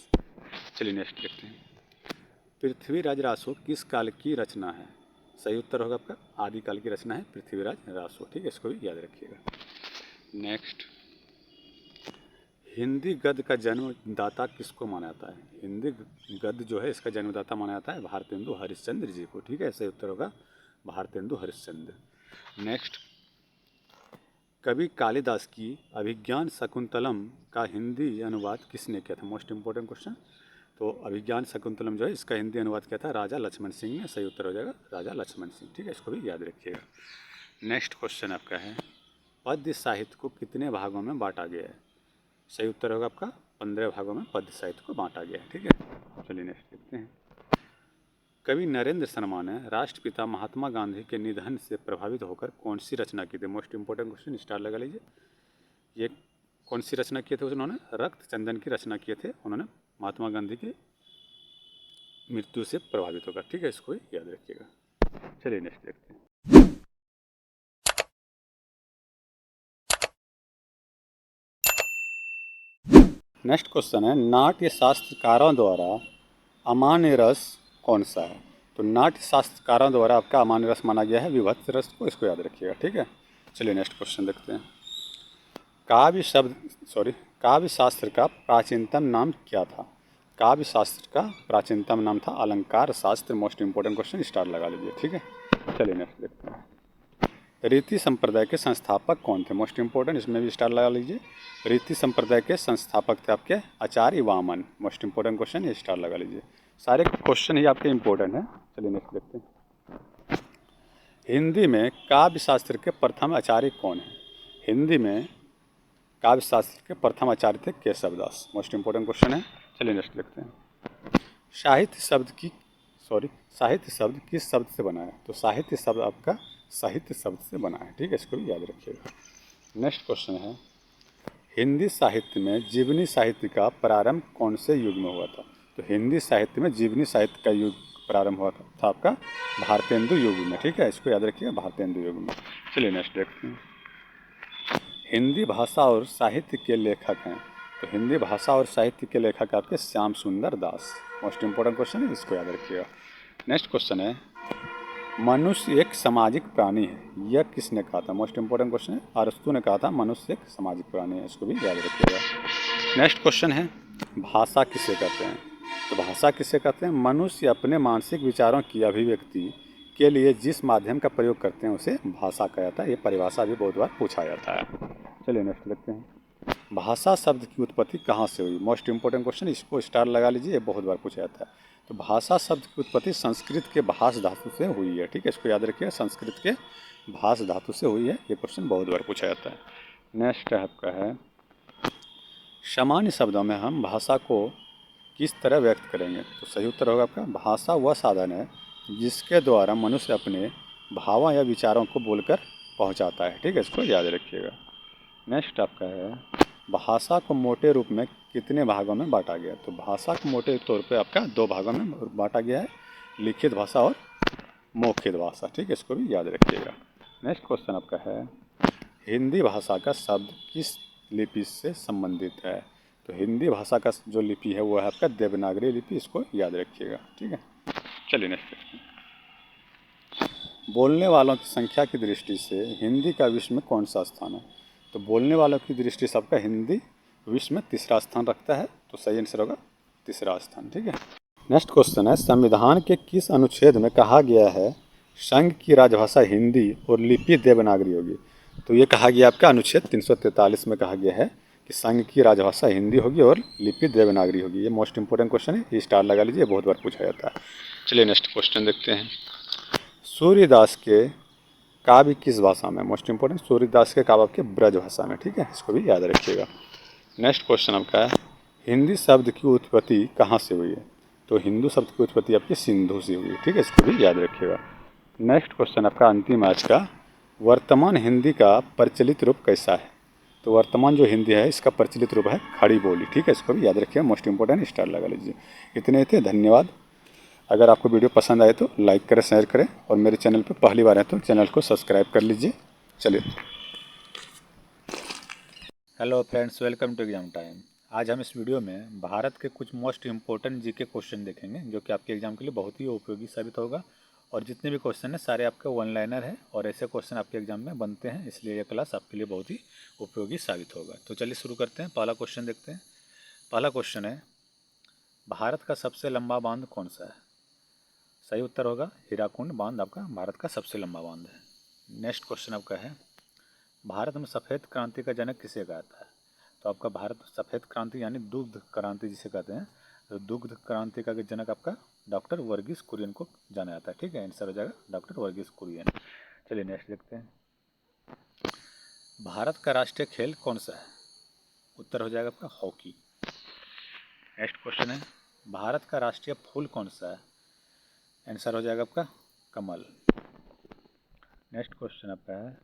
चलिए नेक्स्ट देखते हैं। पृथ्वीराज रासो किस काल की रचना है? सही उत्तर होगा आपका आदिकाल की रचना है पृथ्वीराज रासो। ठीक है, इसको भी याद रखिएगा। नेक्स्ट, हिंदी गद्य का जन्मदाता किसको माना जाता है? हिंदी गद्य जो है इसका जन्मदाता माना जाता है भारतेंदु हरिश्चंद्र जी को। ठीक है, सही उत्तर होगा भारतेंदु हरिश्चंद्र। नेक्स्ट, कवि कालिदास की अभिज्ञान शकुंतलम का हिंदी अनुवाद किसने किया था? Most important question. तो अभिज्ञान शकुंतलम जो है इसका हिंदी अनुवाद किया था राजा लक्ष्मण सिंह ने। सही उत्तर हो जाएगा राजा लक्ष्मण सिंह। ठीक है, इसको भी याद रखिएगा। नेक्स्ट क्वेश्चन आपका है, पद्य साहित्य को कितने भागों में बांटा गया है? सही उत्तर होगा आपका 15 भागों में पद्य साहित्य को बांटा गया है। ठीक है, चलिए नेक्स्ट देखते हैं। कवि नरेंद्र शर्मा ने राष्ट्रपिता महात्मा गांधी के निधन से प्रभावित होकर कौन सी रचना की थी? मोस्ट इंपॉर्टेंट क्वेश्चन, स्टार लगा लीजिए। ये कौन सी रचना किए थे उन्होंने? रक्त चंदन की रचना किए थे उन्होंने महात्मा गांधी की मृत्यु से प्रभावित होकर। ठीक है, इसको याद रखिएगा। चलिए नेक्स्ट देखते हैं। नेक्स्ट क्वेश्चन है, नाट्य शास्त्रकारों द्वारा अमान्य रस कौन सा है? तो नाट्य शास्त्रकारों द्वारा आपका अमान्य रस माना गया है विभत्स रस को। इसको याद रखिएगा। ठीक है, चलिए नेक्स्ट क्वेश्चन देखते हैं। काव्य शास्त्र का प्राचीनतम नाम क्या था? काव्य शास्त्र का प्राचीनतम नाम था अलंकार शास्त्र। मोस्ट इंपॉर्टेंट क्वेश्चन, स्टार लगा लीजिए। ठीक है, चलिए नेक्स्ट देखते हैं। रीति संप्रदाय के संस्थापक कौन थे? मोस्ट इंपॉर्टेंट, इसमें भी स्टार लगा लीजिए। रीति संप्रदाय के संस्थापक थे आपके आचार्य वामन। मोस्ट इंपॉर्टेंट क्वेश्चन, ये स्टार लगा लीजिए। सारे क्वेश्चन ही आपके इंपॉर्टेंट हैं। चलिए नेक्स्ट देखते हैं। हिंदी में काव्य शास्त्र के प्रथम आचार्य कौन है? हिंदी में काव्य शास्त्र के प्रथम आचार्य थे केशवदास। मोस्ट इंपॉर्टेंट क्वेश्चन है। चलिए नेक्स्ट देखते हैं। साहित्य शब्द किस शब्द से बना है? तो साहित्य शब्द आपका साहित्य शब्द से बना है। ठीक है, इसको भी याद रखिएगा। नेक्स्ट क्वेश्चन है, हिंदी साहित्य में जीवनी साहित्य का प्रारंभ कौन से युग में हुआ था? तो हिंदी साहित्य में जीवनी साहित्य का युग प्रारंभ हुआ था आपका भारतेंदु युग में। ठीक है, इसको याद रखिएगा भारतेंदु युग में। चलिए नेक्स्ट देखते हैं। हिंदी भाषा और साहित्य के लेखक हैं। तो हिंदी भाषा और साहित्य के लेखक आपके श्याम सुंदर दास। मोस्ट इंपॉर्टेंट क्वेश्चन है, इसको याद रखिएगा। नेक्स्ट क्वेश्चन है, मनुष्य एक सामाजिक प्राणी है, यह किसने कहा था? मोस्ट इंपॉर्टेंट क्वेश्चन है, अरस्तू ने कहा था मनुष्य एक सामाजिक प्राणी है, इसको भी याद रखिएगा। नेक्स्ट क्वेश्चन है, भाषा किसे कहते हैं? तो भाषा किसे कहते हैं? मनुष्य अपने मानसिक विचारों की अभिव्यक्ति के लिए जिस माध्यम का प्रयोग करते हैं उसे भाषा कहा जाता है। ये परिभाषा भी बहुत बार पूछा जाता है। चलिए नेक्स्ट देखते हैं, भाषा शब्द की उत्पत्ति कहाँ से हुई? मोस्ट इंपॉर्टेंट क्वेश्चन, इसको स्टार लगा लीजिए, ये बहुत बार पूछा जाता है। तो भाषा शब्द की उत्पत्ति संस्कृत के भाष धातु से हुई है, ठीक है, इसको याद रखिए, संस्कृत के भाष धातु से हुई है। ये क्वेश्चन बहुत बार पूछा जाता है। नेक्स्ट आपका है, सामान्य शब्दों में हम भाषा को किस तरह व्यक्त करेंगे? तो सही उत्तर होगा आपका, भाषा वह साधन है जिसके द्वारा मनुष्य अपने भावों या विचारों को बोलकर पहुंचाता है, ठीक है, इसको याद रखिएगा। नेक्स्ट आपका है, भाषा को मोटे रूप में कितने भागों में बांटा गया? तो भाषा को मोटे तौर पे आपका 2 भागों में बांटा गया है, लिखित भाषा और मौखिक भाषा, ठीक है, इसको भी याद रखिएगा। नेक्स्ट क्वेश्चन आपका है, हिंदी भाषा का शब्द किस लिपि से संबंधित है? तो हिंदी भाषा का जो लिपि है वो है आपका देवनागरी लिपि, इसको याद रखिएगा, ठीक है। चलिए नेक्स्ट देखते हैं, बोलने वालों की संख्या की दृष्टि से हिंदी का विश्व में कौन सा स्थान है? तो बोलने वालों की दृष्टि से आपका हिंदी विश्व में तीसरा स्थान रखता है, तो सही आंसर होगा तीसरा स्थान, ठीक है। नेक्स्ट क्वेश्चन है, संविधान के किस अनुच्छेद में कहा गया है संघ की राजभाषा हिंदी और लिपि देवनागरी होगी? तो ये कहा गया आपका अनुच्छेद 343 में कहा गया है कि संघ की राजभाषा हिंदी होगी और लिपि देवनागरी होगी। ये मोस्ट इंपॉर्टेंट क्वेश्चन है, ये स्टार लगा लीजिए, बहुत बार पूछा जाता है। चलिए नेक्स्ट क्वेश्चन देखते हैं, सूर्यदास के काव्य किस भाषा में? मोस्ट इंपॉर्टेंट, सूर्यदास के काव्य आपके ब्रज भाषा में, ठीक है, इसको भी याद रखिएगा। नेक्स्ट क्वेश्चन आपका है, हिंदी शब्द की उत्पत्ति कहाँ से हुई है? तो हिंदू शब्द की उत्पत्ति आपकी सिंधु से हुई है, ठीक है, इसको भी याद रखिएगा। नेक्स्ट क्वेश्चन आपका अंतिम आज का, वर्तमान हिंदी का प्रचलित रूप कैसा है? तो वर्तमान जो हिंदी है इसका प्रचलित रूप है खड़ी बोली, ठीक है, इसको भी याद रखिएगा, मोस्ट इंपॉर्टेंट स्टार लगा लीजिए। इतने थे, धन्यवाद। अगर आपको वीडियो पसंद आए तो लाइक करें, शेयर करें, और मेरे चैनल पर पहली बार है तो चैनल को सब्सक्राइब कर लीजिए। चलिए, hello friends, welcome to exam time. आज हम इस वीडियो में भारत के कुछ मोस्ट इंपॉर्टेंट जीके क्वेश्चन देखेंगे जो कि आपके एग्जाम के लिए बहुत ही उपयोगी साबित होगा। और जितने भी क्वेश्चन हैं सारे आपके वन लाइनर हैं और ऐसे क्वेश्चन आपके एग्जाम में बनते हैं, इसलिए यह क्लास आपके लिए बहुत ही उपयोगी साबित होगा। तो चलिए शुरू करते हैं, पहला क्वेश्चन देखते हैं। पहला क्वेश्चन है, भारत का सबसे लंबा बांध कौन सा है? सही उत्तर होगा हीराकुंड बांध, आपका भारत का सबसे लंबा बांध है। नेक्स्ट क्वेश्चन आपका है, भारत में सफ़ेद क्रांति का जनक किसे कहता है? तो आपका भारत सफ़ेद क्रांति यानी दुग्ध क्रांति जिसे कहते हैं, तो दुग्ध क्रांति का जनक आपका डॉक्टर वर्गीस कुरियन को जाना जाता है, ठीक है, आंसर हो जाएगा डॉक्टर वर्गीस कुरियन। चलिए नेक्स्ट देखते हैं, भारत का राष्ट्रीय खेल कौन सा है? उत्तर हो जाएगा आपका हॉकी। नेक्स्ट क्वेश्चन है, भारत का राष्ट्रीय फूल कौन सा है? आंसर हो जाएगा आपका कमल। नेक्स्ट क्वेश्चन आपका है,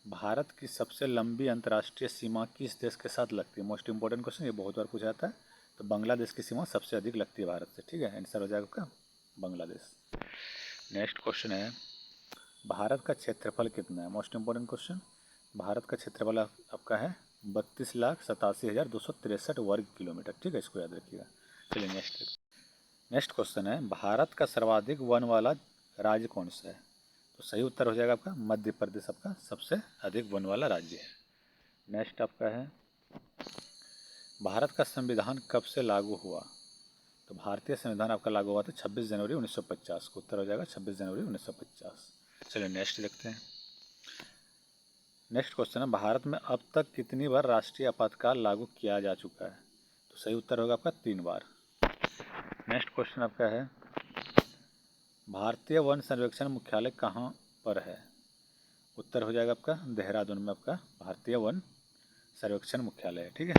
भारत की सबसे लंबी अंतर्राष्ट्रीय सीमा किस देश के साथ लगती है? मोस्ट इंपॉर्टेंट क्वेश्चन, ये बहुत बार पूछा जाता है। तो बांग्लादेश की सीमा सबसे अधिक लगती है भारत से, ठीक है, आंसर हो जाएगा आपका बांग्लादेश। नेक्स्ट क्वेश्चन है, भारत का क्षेत्रफल कितना है? मोस्ट इंपॉर्टेंट क्वेश्चन, भारत का क्षेत्रफल आपका है 32,87,263 वर्ग किलोमीटर, ठीक है, इसको याद रखिएगा। चलिए नेक्स्ट क्वेश्चन है, भारत का सर्वाधिक वन वाला राज्य कौन सा है? तो सही उत्तर हो जाएगा आपका मध्य प्रदेश, आपका सबसे अधिक वन वाला राज्य है। नेक्स्ट आपका है, भारत का संविधान कब से लागू हुआ? तो भारतीय संविधान आपका लागू हुआ था 26 जनवरी 1950 को, उत्तर हो जाएगा 26 जनवरी 1950। चलिए नेक्स्ट देखते हैं। नेक्स्ट क्वेश्चन है, भारत में अब तक कितनी बार राष्ट्रीय आपातकाल लागू किया जा चुका है? तो सही उत्तर होगा आपका 3 बार। नेक्स्ट क्वेश्चन आपका है, भारतीय वन सर्वेक्षण मुख्यालय कहाँ पर है? उत्तर हो जाएगा आपका देहरादून में आपका भारतीय वन सर्वेक्षण मुख्यालय है, ठीक है।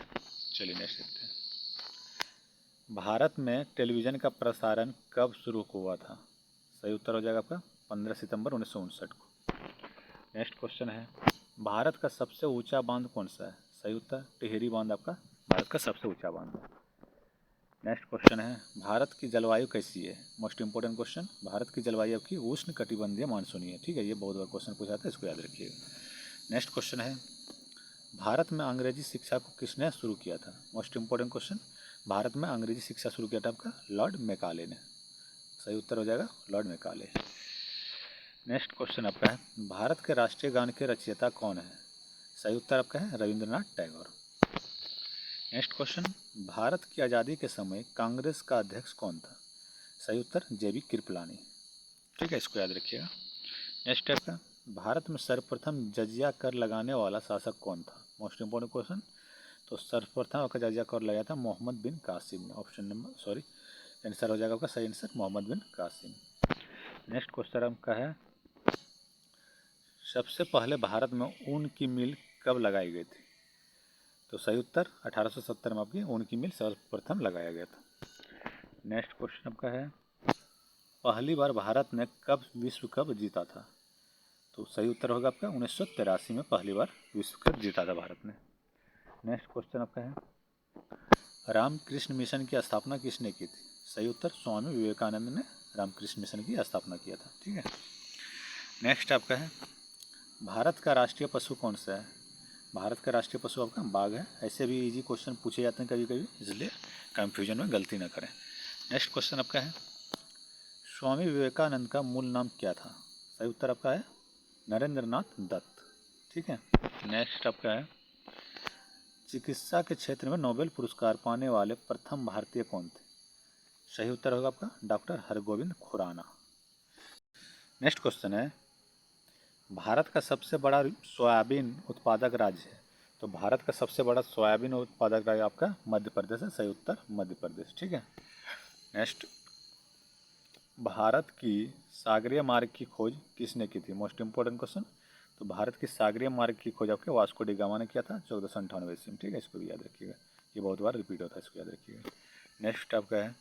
चलिए नेक्स्ट देखते हैं, भारत में टेलीविज़न का प्रसारण कब शुरू हुआ था? सही उत्तर हो जाएगा आपका 15 सितंबर 1959 को। नेक्स्ट क्वेश्चन है, भारत का सबसे ऊंचा बांध कौन सा है? सही उत्तर टिहरी बांध आपका भारत का सबसे ऊंचा बांध है। नेक्स्ट क्वेश्चन है, भारत की जलवायु कैसी है? मोस्ट इंपॉर्टेंट क्वेश्चन, भारत की जलवायु आपकी उष्ण कटिबंधीय मानसूनी है, ठीक है, ये बहुत बार क्वेश्चन पूछा था, इसको याद रखिएगा। नेक्स्ट क्वेश्चन है, भारत में अंग्रेजी शिक्षा को किसने शुरू किया था? मोस्ट इंपॉर्टेंट क्वेश्चन, भारत में अंग्रेजी शिक्षा शुरू किया था आपका लॉर्ड मैकाले ने। सही उत्तर हो जाएगा लॉर्ड मैकाले। नेक्स्ट क्वेश्चन आपका है, भारत के राष्ट्रीय गान के रचयिता कौन है? सही उत्तर आपका है रविंद्रनाथ टैगोर। नेक्स्ट क्वेश्चन, भारत की आज़ादी के समय कांग्रेस का अध्यक्ष कौन था? सही उत्तर जेबी कृपलानी। ठीक है, इसको याद रखिएगा। नेक्स्ट है आपका, भारत में सर्वप्रथम जजिया कर लगाने वाला शासक कौन था? Most important question. तो सर्वप्रथम आपका जजिया कर लगाया था मोहम्मद बिन कासिम ने। ऑप्शन नंबर आंसर हो जाएगा आपका सही आंसर मोहम्मद बिन कासिम। नेक्स्ट क्वेश्चन आपका है, सबसे पहले भारत में ऊन की मिल कब लगाई गई थी? तो सही उत्तर 1870 में आपकी ऊन की मिल सर्वप्रथम लगाया गया था। नेक्स्ट क्वेश्चन आपका है, पहली बार भारत ने कब विश्व कप जीता था? तो सही उत्तर होगा आपका 1983 में पहली बार विश्व कप जीता था भारत ने। नेक्स्ट क्वेश्चन आपका है, रामकृष्ण मिशन की स्थापना किसने की थी? सही उत्तर स्वामी विवेकानंद ने रामकृष्ण मिशन की स्थापना किया था। ठीक है। नेक्स्ट आपका है, भारत का राष्ट्रीय पशु कौन सा है? भारत का राष्ट्रीय पशु आपका बाघ है। ऐसे भी इजी क्वेश्चन पूछे जाते हैं कभी कभी, इसलिए कंफ्यूजन में गलती ना करें। नेक्स्ट क्वेश्चन आपका है, स्वामी विवेकानंद का मूल नाम क्या था? सही उत्तर आपका है नरेंद्रनाथ दत्त। ठीक है। नेक्स्ट आपका है, चिकित्सा के क्षेत्र में नोबेल पुरस्कार पाने वाले प्रथम भारतीय कौन थे? सही उत्तर होगा आपका doctor Hargobind Khorana. Next question है, भारत का सबसे बड़ा सोयाबीन उत्पादक राज्य है। तो भारत का सबसे बड़ा सोयाबीन उत्पादक राज्य आपका मध्य प्रदेश है। सही उत्तर मध्य प्रदेश। ठीक है। नेक्स्ट, भारत की सागरीय मार्ग की खोज किसने की थी? Most important question. तो भारत की सागरीय मार्ग की खोज आपके वास्को डी गामा ने किया था 1498 ईस्वी में। ठीक है, इसको भी याद रखिएगा, ये बहुत बार रिपीट होता है, इसको याद रखिएगा। नेक्स्ट आपका है,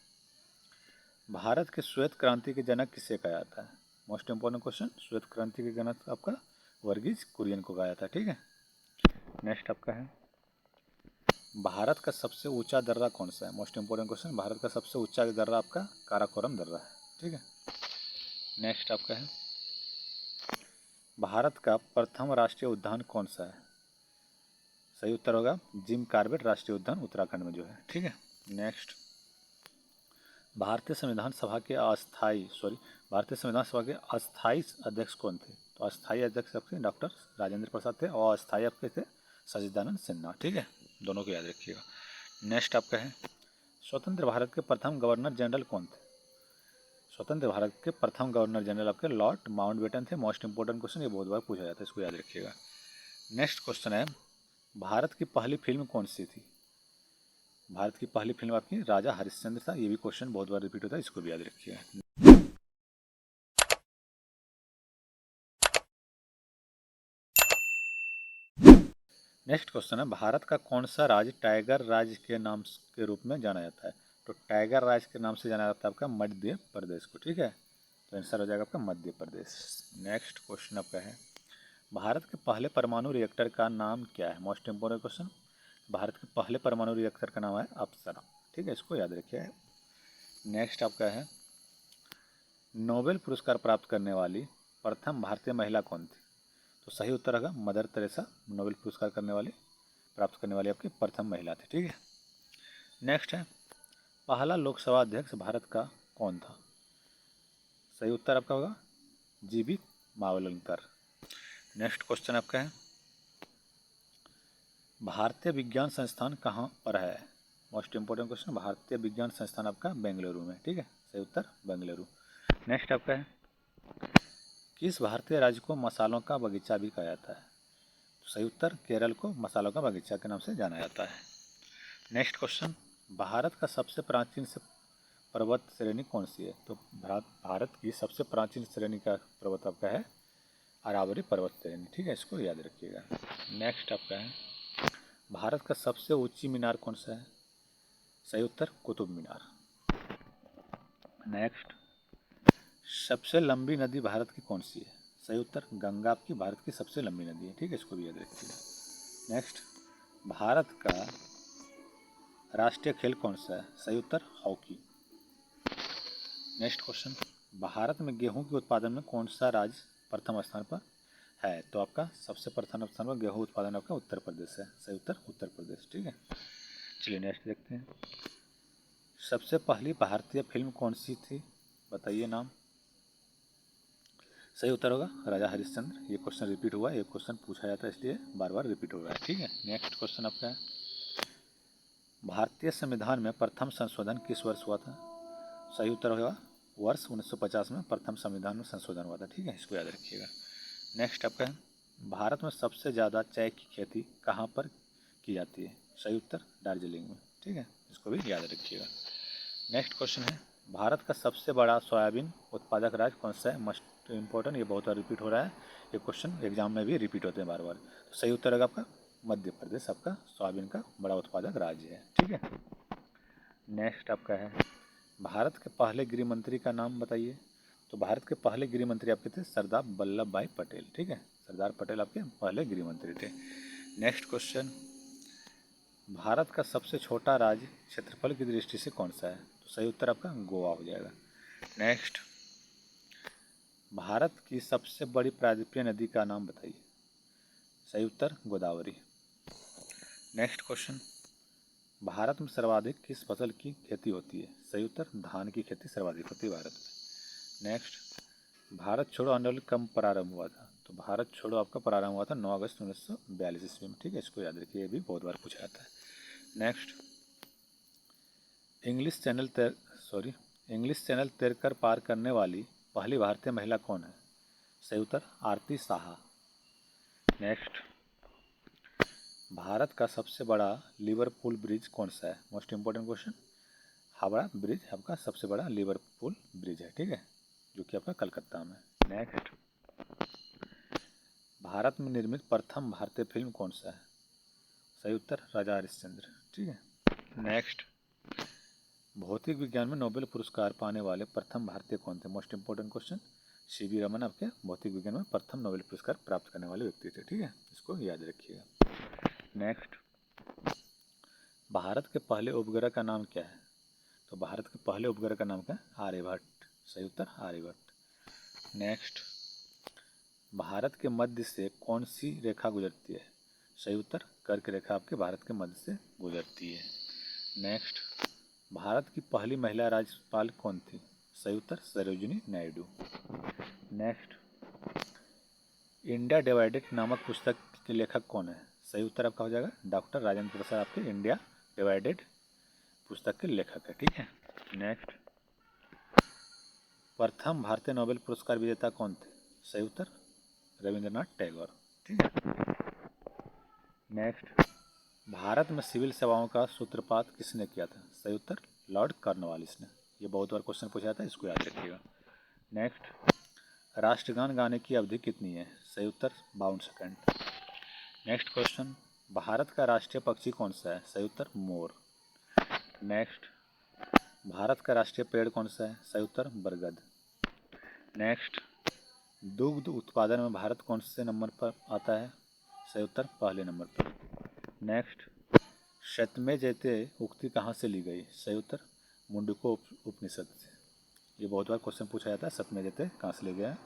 भारत के श्वेत क्रांति के जनक किसे कहा जाता है? Most important question. श्वेत क्रांति के जनक आपका वर्गीज कुरियन को कहा जाता है। ठीक है। नेक्स्ट आपका है, भारत का सबसे ऊंचा दर्रा कौन सा है? Most important question. भारत का सबसे ऊंचा दर्रा आपका काराकोरम दर्रा है। ठीक है। नेक्स्ट आपका है, भारत का प्रथम राष्ट्रीय उद्यान कौन सा है? सही उत्तर होगा जिम कॉर्बेट राष्ट्रीय उद्यान उत्तराखंड में जो है। ठीक है। नेक्स्ट, भारतीय संविधान सभा के अस्थाई अध्यक्ष कौन थे? तो अस्थाई अध्यक्ष आपके डॉक्टर राजेंद्र प्रसाद थे और अस्थाई आपके थे सच्चिदानंद सिन्हा। ठीक है, दोनों को याद रखिएगा। नेक्स्ट आपका है, स्वतंत्र भारत के प्रथम गवर्नर जनरल कौन थे? स्वतंत्र भारत के प्रथम गवर्नर जनरल आपके लॉर्ड माउंटबेटन थे। मोस्ट इंपोर्टेंट क्वेश्चन, ये बहुत बार पूछा जाता है, इसको याद रखिएगा। नेक्स्ट क्वेश्चन है, भारत की पहली फिल्म कौन सी थी? भारत की पहली फिल्म आपकी राजा हरिश्चंद्र था। ये भी क्वेश्चन बहुत बार रिपीट होता है, इसको भी याद रखिएगा। नेक्स्ट क्वेश्चन है, भारत का कौन सा राज्य टाइगर राज्य के नाम के रूप में जाना जाता है? तो टाइगर राज्य के नाम से जाना जाता है आपका मध्य प्रदेश को। ठीक है, तो आंसर हो जाएगा आपका मध्य प्रदेश। नेक्स्ट क्वेश्चन आपका है, भारत के पहले परमाणु रिएक्टर का नाम क्या है? Most important question. भारत के पहले परमाणु रिएक्टर का नाम है अप्सरा। ठीक है, इसको याद रखिए। नेक्स्ट आपका है, नोबेल पुरस्कार प्राप्त करने वाली प्रथम भारतीय महिला कौन थी? तो सही उत्तर होगा मदर तेरेसा, नोबेल पुरस्कार प्राप्त करने वाली आपकी प्रथम महिला थी। ठीक है। नेक्स्ट है, पहला लोकसभा अध्यक्ष भारत का कौन था? सही उत्तर आपका होगा जीबी मावलंकर। नेक्स्ट क्वेश्चन आपका है, भारतीय विज्ञान संस्थान कहाँ पर है? Most important question. भारतीय विज्ञान संस्थान आपका बेंगलुरु में। ठीक है, सही उत्तर बेंगलुरु। नेक्स्ट आपका है, किस भारतीय राज्य को मसालों का बगीचा भी कहा जाता है? तो सही उत्तर केरल को मसालों का बगीचा के नाम से जाना जाता है। नेक्स्ट क्वेश्चन, भारत का सबसे प्राचीन पर्वत श्रेणी कौन सी है? तो भारत की सबसे प्राचीन श्रेणी का पर्वत आपका है अरावली पर्वत श्रेणी। ठीक है, इसको याद रखिएगा। नेक्स्ट आपका है, भारत का सबसे ऊंची मीनार कौन सा है? सही उत्तर कुतुब मीनार। नेक्स्ट, सबसे लंबी नदी भारत की कौन सी है? सही उत्तर गंगा आपकी भारत की सबसे लंबी नदी है। ठीक है, इसको भी याद रखिएगा। नेक्स्ट, भारत का राष्ट्रीय खेल कौन सा है? सही उत्तर हॉकी। नेक्स्ट क्वेश्चन, भारत में गेहूं के उत्पादन में कौन सा राज्य प्रथम स्थान पर है? तो आपका सबसे प्रथम स्थान पर गेहूं उत्पादन आपका उत्तर प्रदेश है। सही उत्तर उत्तर प्रदेश। ठीक है, चलिए नेक्स्ट देखते हैं, सबसे पहली भारतीय फिल्म कौन सी थी? बताइए नाम। सही उत्तर होगा राजा हरिश्चंद्र। ये क्वेश्चन रिपीट हुआ है, ये क्वेश्चन पूछा जाता है इसलिए बार बार रिपीट हो रहा है। ठीक है, नेक्स्ट क्वेश्चन आपका है, भारतीय संविधान में प्रथम संशोधन किस वर्ष हुआ था? सही उत्तर होगा वर्ष 1950 में प्रथम संविधान में संशोधन हुआ था। ठीक है, इसको याद रखिएगा। नेक्स्ट आपका है, भारत में सबसे ज़्यादा चाय की खेती कहाँ पर की जाती है? सही उत्तर दार्जिलिंग में। ठीक है, इसको भी याद रखिएगा। नेक्स्ट क्वेश्चन है, भारत का सबसे बड़ा सोयाबीन उत्पादक राज्य कौन सा है? मस्ट इम्पोर्टेंट, ये बहुत बार रिपीट हो रहा है, ये क्वेश्चन एग्जाम में भी रिपीट होते हैं बार बार। तो सही उत्तर होगा आपका मध्य प्रदेश, आपका सोयाबीन का बड़ा उत्पादक राज्य है। ठीक है, नेक्स्ट आपका है, भारत के पहले गृह मंत्री का नाम बताइए। तो भारत के पहले गृह मंत्री आपके थे सरदार वल्लभ भाई पटेल। ठीक है, सरदार पटेल आपके पहले गृह मंत्री थे। नेक्स्ट क्वेश्चन, भारत का सबसे छोटा राज्य क्षेत्रफल की दृष्टि से कौन सा है? तो सही उत्तर आपका गोवा हो जाएगा। नेक्स्ट, भारत की सबसे बड़ी प्रायद्वीपीय नदी का नाम बताइए। सही उत्तर गोदावरी। नेक्स्ट क्वेश्चन, भारत में सर्वाधिक किस फसल की खेती होती है? सही उत्तर धान की खेती सर्वाधिक होती है भारत में। नेक्स्ट, भारत छोड़ो आंदोलन कब प्रारंभ हुआ था? तो भारत छोड़ो आपका प्रारंभ हुआ था 9 अगस्त 1942 ईस्वी में। ठीक है, इसको याद रखिए, ये भी बहुत बार पूछा जाता है। नेक्स्ट, इंग्लिश चैनल तैरकर पार करने वाली पहली भारतीय महिला कौन है? सही उत्तर आरती साहा। नेक्स्ट, भारत का सबसे बड़ा लिवरपूल ब्रिज कौन सा है? Most important question, Howrah bridge आपका सबसे बड़ा लिवरपूल ब्रिज है। ठीक है, जो कि आपका कलकत्ता में। नेक्स्ट, भारत में निर्मित प्रथम भारतीय फिल्म कौन सा है? सही उत्तर राजा हरिश्चंद्र। ठीक है, नेक्स्ट, भौतिक विज्ञान में नोबेल पुरस्कार पाने वाले प्रथम भारतीय कौन थे? Most important question, CV Raman आपके भौतिक विज्ञान में प्रथम नोबेल पुरस्कार प्राप्त करने वाले व्यक्ति थे। ठीक है, इसको याद रखिएगा। नेक्स्ट, भारत के पहले उपग्रह का नाम क्या है? तो भारत के पहले उपग्रह का नाम क्या है? आर्यभट्ट। सही उत्तर आर्यभट्ट। नेक्स्ट, भारत के मध्य से कौन सी रेखा गुजरती है? सही उत्तर कर्क रेखा आपके भारत के मध्य से गुजरती है। नेक्स्ट, भारत की पहली महिला राज्यपाल कौन थी? सही उत्तर Sarojini Naidu. Next, India divided नामक पुस्तक के लेखक कौन है? सही उत्तर आपका हो जाएगा डॉक्टर राजेंद्र प्रसाद, आपके इंडिया डिवाइडेड पुस्तक के लेखक है। ठीक है, नेक्स्ट, प्रथम भारतीय नोबेल पुरस्कार विजेता कौन थे? सही उत्तर रविंद्रनाथ टैगोर। ठीक है, नेक्स्ट, भारत में सिविल सेवाओं का सूत्रपात किसने किया था? सही उत्तर लॉर्ड कॉर्नवालिस ने। ये बहुत बार क्वेश्चन पूछा जाता है, इसको याद रखिएगा। नेक्स्ट, राष्ट्रगान गाने की अवधि कितनी है? सही उत्तर 52 सेकंड। नेक्स्ट क्वेश्चन, भारत का राष्ट्रीय पक्षी कौन सा है? सही उत्तर मोर। नेक्स्ट, भारत का राष्ट्रीय पेड़ कौन सा है? सही उत्तर बरगद। नेक्स्ट, दुग्ध उत्पादन में भारत कौन से नंबर पर आता है? सही उत्तर पहले नंबर पर। नेक्स्ट, शतमें जयते उक्ति कहाँ से ली गई? सही उत्तर मुंडको उपनिषद से। ये बहुत बार क्वेश्चन पूछा जाता है, शतमें जयते कहाँ से लिया गया?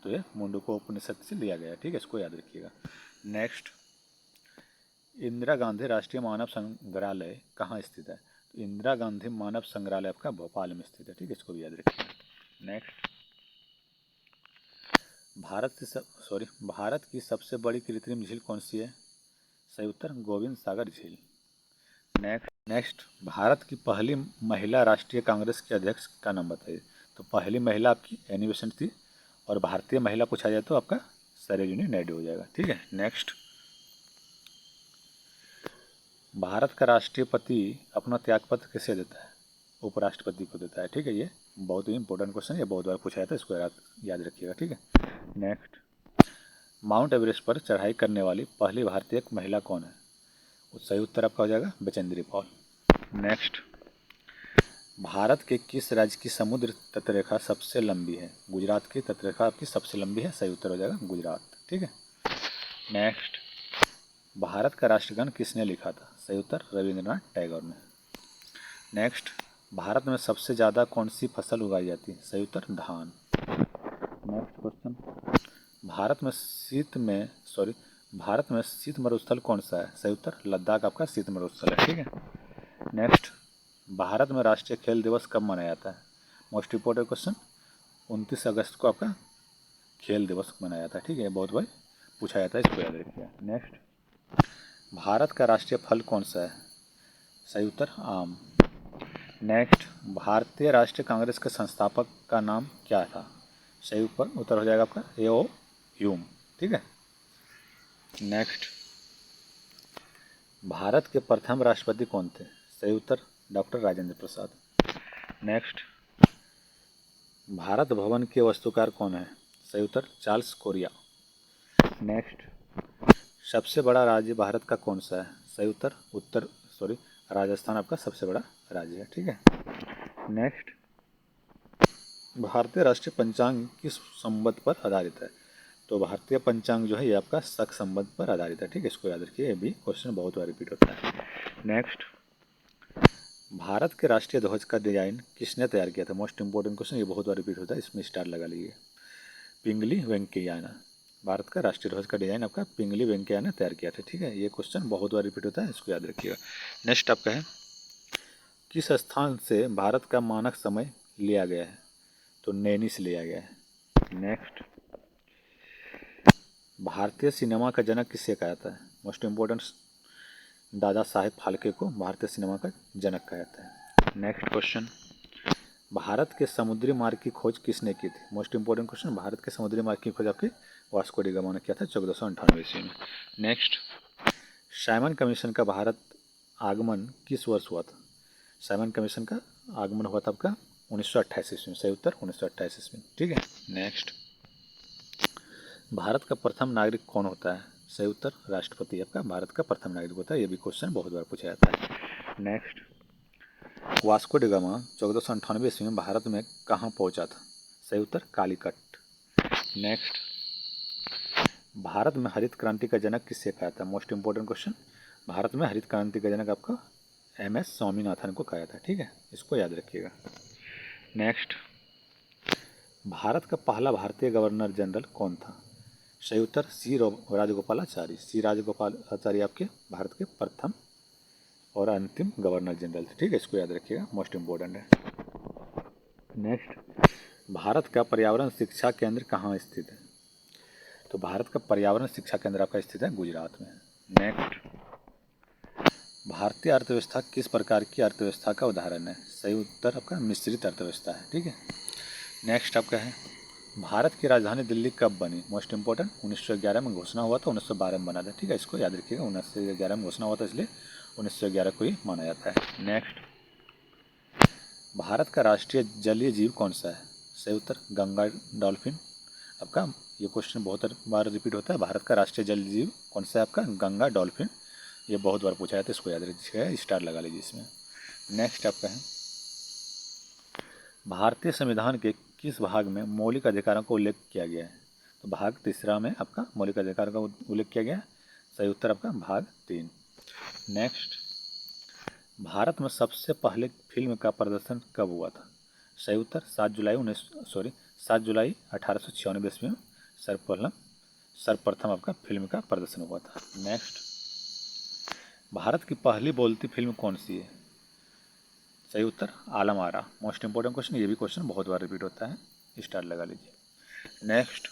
तो ये मुंडको उपनिषद से लिया गया है। ठीक है, इसको याद रखिएगा। नेक्स्ट, इंदिरा गांधी राष्ट्रीय मानव संग्रहालय कहाँ स्थित है? तो इंदिरा गांधी मानव संग्रहालय आपका भोपाल में स्थित है। ठीक है, इसको भी याद रखिएगा। नेक्स्ट, भारत की सबसे बड़ी कृत्रिम झील कौन सी है? सही उत्तर गोविंद सागर झील। नेक्स्ट, भारत की पहली महिला राष्ट्रीय कांग्रेस के अध्यक्ष का नाम बताइए। तो पहली महिला आपकी एनी बेसेंट थी, और भारतीय महिला पूछा जाए तो आपका सरोजिनी नायडू हो जाएगा। ठीक है, नेक्स्ट, भारत का राष्ट्रपति अपना त्यागपत्र किसे देता है? उपराष्ट्रपति को देता है। ठीक है, ये बहुत ही इंपॉर्टेंट क्वेश्चन है, ये बहुत बार पूछा जाता है, इसको याद रखिएगा। ठीक है, नेक्स्ट, माउंट एवरेस्ट पर चढ़ाई करने वाली पहली भारतीय महिला कौन है? सही उत्तर आपका हो जाएगा बचेंद्री पाल। नेक्स्ट, भारत के किस राज्य की समुद्र तटरेखा सबसे लंबी है? गुजरात की तटरेखा आपकी सबसे लंबी है। सही उत्तर हो जाएगा गुजरात। ठीक है, नेक्स्ट, भारत का राष्ट्रगान किसने लिखा था? सही उत्तर रविंद्रनाथ टैगोर ने। नेक्स्ट, भारत में सबसे ज़्यादा कौन सी फसल उगाई जाती है? सही उत्तर धान। नेक्स्ट क्वेश्चन, भारत में शीत मरुस्थल कौन सा है? सही उत्तर लद्दाख आपका शीत मरुस्थल है। ठीक है, नेक्स्ट, भारत में राष्ट्रीय खेल दिवस कब मनाया जाता है? मोस्ट इम्पोर्टेंट क्वेश्चन, 29 अगस्त को आपका खेल दिवस मनाया जाता है। ठीक है, बहुत बार पूछा जाता है, इसको याद रखिए। नेक्स्ट, भारत का राष्ट्रीय फल कौन सा है? सही उत्तर आम। नेक्स्ट, भारतीय राष्ट्रीय कांग्रेस के संस्थापक का नाम क्या था? सही उत्तर हो जाएगा आपका ए.ओ. ह्यूम। ठीक है। नेक्स्ट, भारत के प्रथम राष्ट्रपति कौन थे? सही उत्तर डॉक्टर राजेंद्र प्रसाद। नेक्स्ट, भारत भवन के वास्तुकार कौन है? सही उत्तर चार्ल्स कोरिया। नेक्स्ट, सबसे बड़ा राज्य भारत का कौन सा है? सही उत्तर राजस्थान आपका सबसे बड़ा राज्य है। ठीक है। नेक्स्ट, भारतीय राष्ट्रीय पंचांग किस संवत पर आधारित है? तो भारतीय पंचांग जो है ये आपका शक संवत पर आधारित है। ठीक है, इसको याद रखिए, ये भी क्वेश्चन बहुत बार रिपीट होता है। नेक्स्ट, भारत के राष्ट्रीय ध्वज का डिजाइन किसने तैयार किया था? मोस्ट इंपोर्टेंट क्वेश्चन, ये बहुत बार रिपीट होता है, इसमें स्टार लगा लीजिए। पिंगली वेंकैया। भारत का राष्ट्रीय ध्वज का डिजाइन आपका पिंगली वेंकैया ने तैयार किया था। ठीक है, ये क्वेश्चन बहुत बार रिपीट होता है, इसको याद रखिएगा। नेक्स्ट आपका है, किस स्थान से भारत का मानक समय लिया गया है? तो नैनी से लिया गया है। नेक्स्ट, भारतीय सिनेमा का जनक किसे कहा जाता है? मोस्ट इम्पोर्टेंट, दादा साहेब फाल्के को भारतीय सिनेमा का जनक कहा जाता है। नेक्स्ट क्वेश्चन, भारत के समुद्री मार्ग की खोज किसने की थी? मोस्ट इंपोर्टेंट क्वेश्चन, भारत के समुद्री मार्ग की खोज आपके वास्को डी गामा ने किया था 1498 ईस्वी में। नेक्स्ट, साइमन कमीशन का भारत आगमन किस वर्ष हुआ था? साइमन कमीशन का आगमन हुआ था आपका 1928 ईस्वी में। सही उत्तर 1928 ईस्वी। ठीक है। नेक्स्ट, भारत का प्रथम नागरिक कौन होता है? सही उत्तर राष्ट्रपति आपका भारत का प्रथम नागरिक होता है, ये भी क्वेश्चन बहुत बार पूछा जाता है। नेक्स्ट, वास्को डी गामा 1498 ईस्वी में भारत में कहाँ पहुंचा था? सही उत्तर कालीकट। नेक्स्ट, भारत में हरित क्रांति का जनक किससे कहा था? मोस्ट इंपोर्टेंट क्वेश्चन, भारत में हरित क्रांति का जनक आपका एम.एस. स्वामीनाथन को कहा था। ठीक है, इसको याद रखिएगा। नेक्स्ट, भारत का पहला भारतीय गवर्नर जनरल कौन था? सही उत्तर सी राजगोपालाचारी। सी राजगोपालाचारी आपके भारत के प्रथम और अंतिम गवर्नर जनरल थे। ठीक है, इसको याद रखिएगा, मोस्ट इम्पोर्टेंट है। नेक्स्ट, भारत का पर्यावरण शिक्षा केंद्र कहाँ स्थित है? तो भारत का पर्यावरण शिक्षा केंद्र आपका स्थित है गुजरात में। नेक्स्ट, भारतीय अर्थव्यवस्था किस प्रकार की अर्थव्यवस्था का उदाहरण है? सही उत्तर आपका मिश्रित अर्थव्यवस्था है। ठीक है। नेक्स्ट आपका है, भारत की राजधानी दिल्ली कब बनी? मोस्ट इंपोर्टेंट, 1911 में घोषणा हुआ था, 1912 में बना था। ठीक है, इसको याद रखिएगा, 1911 में घोषणा हुआ था, इसलिए 1911 को ही माना जाता है। नेक्स्ट, भारत का राष्ट्रीय जलीय जीव कौन सा है? सही उत्तर गंगा डॉल्फिन आपका, ये क्वेश्चन बहुत बार रिपीट होता है। भारत का राष्ट्रीय जलीय जीव कौन सा है आपका? गंगा डॉल्फिन, ये बहुत बार पूछा जाता है, इसको याद रखिएगा, स्टार लगा लीजिए इसमें। नेक्स्ट आपका है, भारतीय संविधान के किस भाग में मौलिक अधिकारों का उल्लेख किया गया है? तो भाग 3 में आपका मौलिक अधिकारों का उल्लेख किया गया है। सही उत्तर आपका भाग 3। नेक्स्ट, भारत में सबसे पहले फिल्म का प्रदर्शन कब हुआ था? सही उत्तर 7 जुलाई 1896 ईस्वी में सर्वप्रथम आपका फिल्म का प्रदर्शन हुआ था। नेक्स्ट, भारत की पहली बोलती फिल्म कौन सी है? सही उत्तर Alam Ara. Most important question, ये भी क्वेश्चन बहुत बार रिपीट होता है, स्टार लगा लीजिए। नेक्स्ट,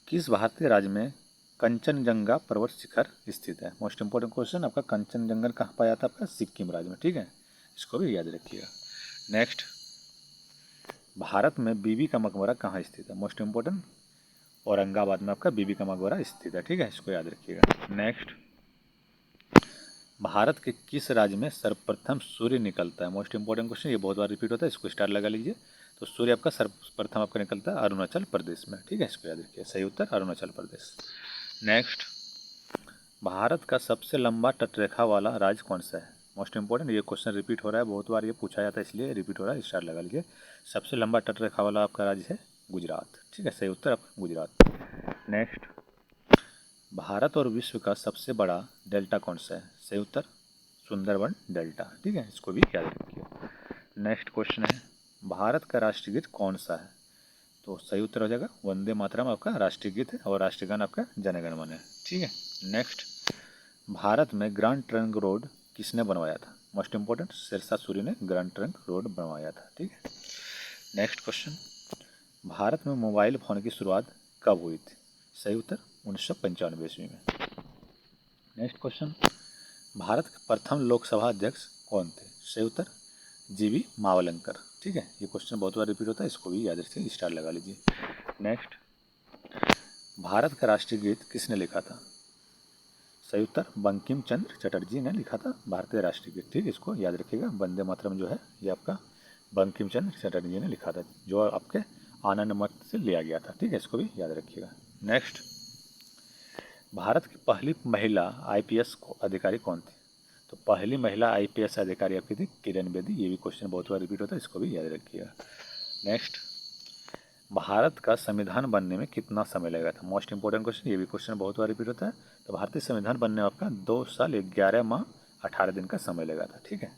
किस भारतीय राज्य में कंचनजंगा पर्वत शिखर स्थित है? मोस्ट इंपोर्टेंट क्वेश्चन आपका, कंचनजंगा कहाँ पाया था? आपका सिक्किम राज्य में। ठीक है, इसको भी याद रखिएगा। नेक्स्ट, भारत में बीबी का मकबरा कहाँ स्थित है? मोस्ट इंपोर्टेंट, औरंगाबाद में आपका बीबी का मकबरा स्थित है। ठीक है, इसको याद रखिएगा। नेक्स्ट, भारत के किस राज्य में सर्वप्रथम सूर्य निकलता है? मोस्ट इंपोर्टेंट क्वेश्चन, ये बहुत बार रिपीट होता है, इसको स्टार लगा लीजिए। तो सूर्य आपका सर्वप्रथम आपका निकलता है अरुणाचल प्रदेश में। ठीक है, इसको याद रखिए, सही उत्तर अरुणाचल प्रदेश। नेक्स्ट, भारत का सबसे लंबा तटरेखा वाला राज्य कौन सा है? मोस्ट इंपोर्टेंट, ये क्वेश्चन रिपीट हो रहा है, बहुत बार ये पूछा जाता है, इसलिए रिपीट हो रहा है, स्टार लगा लीजिए। सबसे लंबा तटरेखा वाला आपका राज्य है गुजरात। ठीक है, सही उत्तर आपका गुजरात। नेक्स्ट, भारत और विश्व का सबसे बड़ा डेल्टा कौन सा है? सही उत्तर सुंदरबन डेल्टा। ठीक है, इसको भी याद रखिए। नेक्स्ट क्वेश्चन है, भारत का राष्ट्रीय गीत कौन सा है? तो सही उत्तर हो जाएगा वंदे मातरम आपका राष्ट्रीय गीत है, और राष्ट्रीय गान आपका जन गण मन है। ठीक है। नेक्स्ट, भारत में ग्रैंड ट्रंक रोड किसने बनवाया था? मोस्ट इंपोर्टेंट, शेरशाह सूरी ने ग्रैंड ट्रंक रोड बनवाया था। ठीक है। नेक्स्ट क्वेश्चन, भारत में मोबाइल फ़ोन की शुरुआत कब हुई थी? सही उत्तर 1995 ईस्वी में। नेक्स्ट क्वेश्चन, भारत के प्रथम लोकसभा अध्यक्ष कौन थे? सही उत्तर जीवी मावलंकर। ठीक है, ये क्वेश्चन बहुत बार रिपीट होता है, इसको भी याद रखिए, स्टार लगा लीजिए। नेक्स्ट, भारत का राष्ट्रीय गीत किसने लिखा था? सही उत्तर बंकिम चंद्र चटर्जी ने लिखा था भारतीय राष्ट्रीय गीत। ठीक है, इसको याद रखिएगा। वंदे मातरम जो है ये आपका बंकिम चंद्र चटर्जी ने लिखा था, जो आपके आनंद मठ से लिया गया था। ठीक है, इसको भी याद रखिएगा। नेक्स्ट, भारत की पहली महिला आईपीएस अधिकारी कौन थी? तो पहली महिला आईपीएस अधिकारी आपकी थी किरण बेदी। ये भी क्वेश्चन बहुत बार रिपीट होता है, इसको भी याद रखिएगा। नेक्स्ट, भारत का संविधान बनने में कितना समय लगा था? मोस्ट इंपॉर्टेंट क्वेश्चन, ये भी क्वेश्चन बहुत बार रिपीट होता है। तो भारतीय संविधान बनने में आपका 2 साल 11 माह 18 दिन का समय लगा था। ठीक है,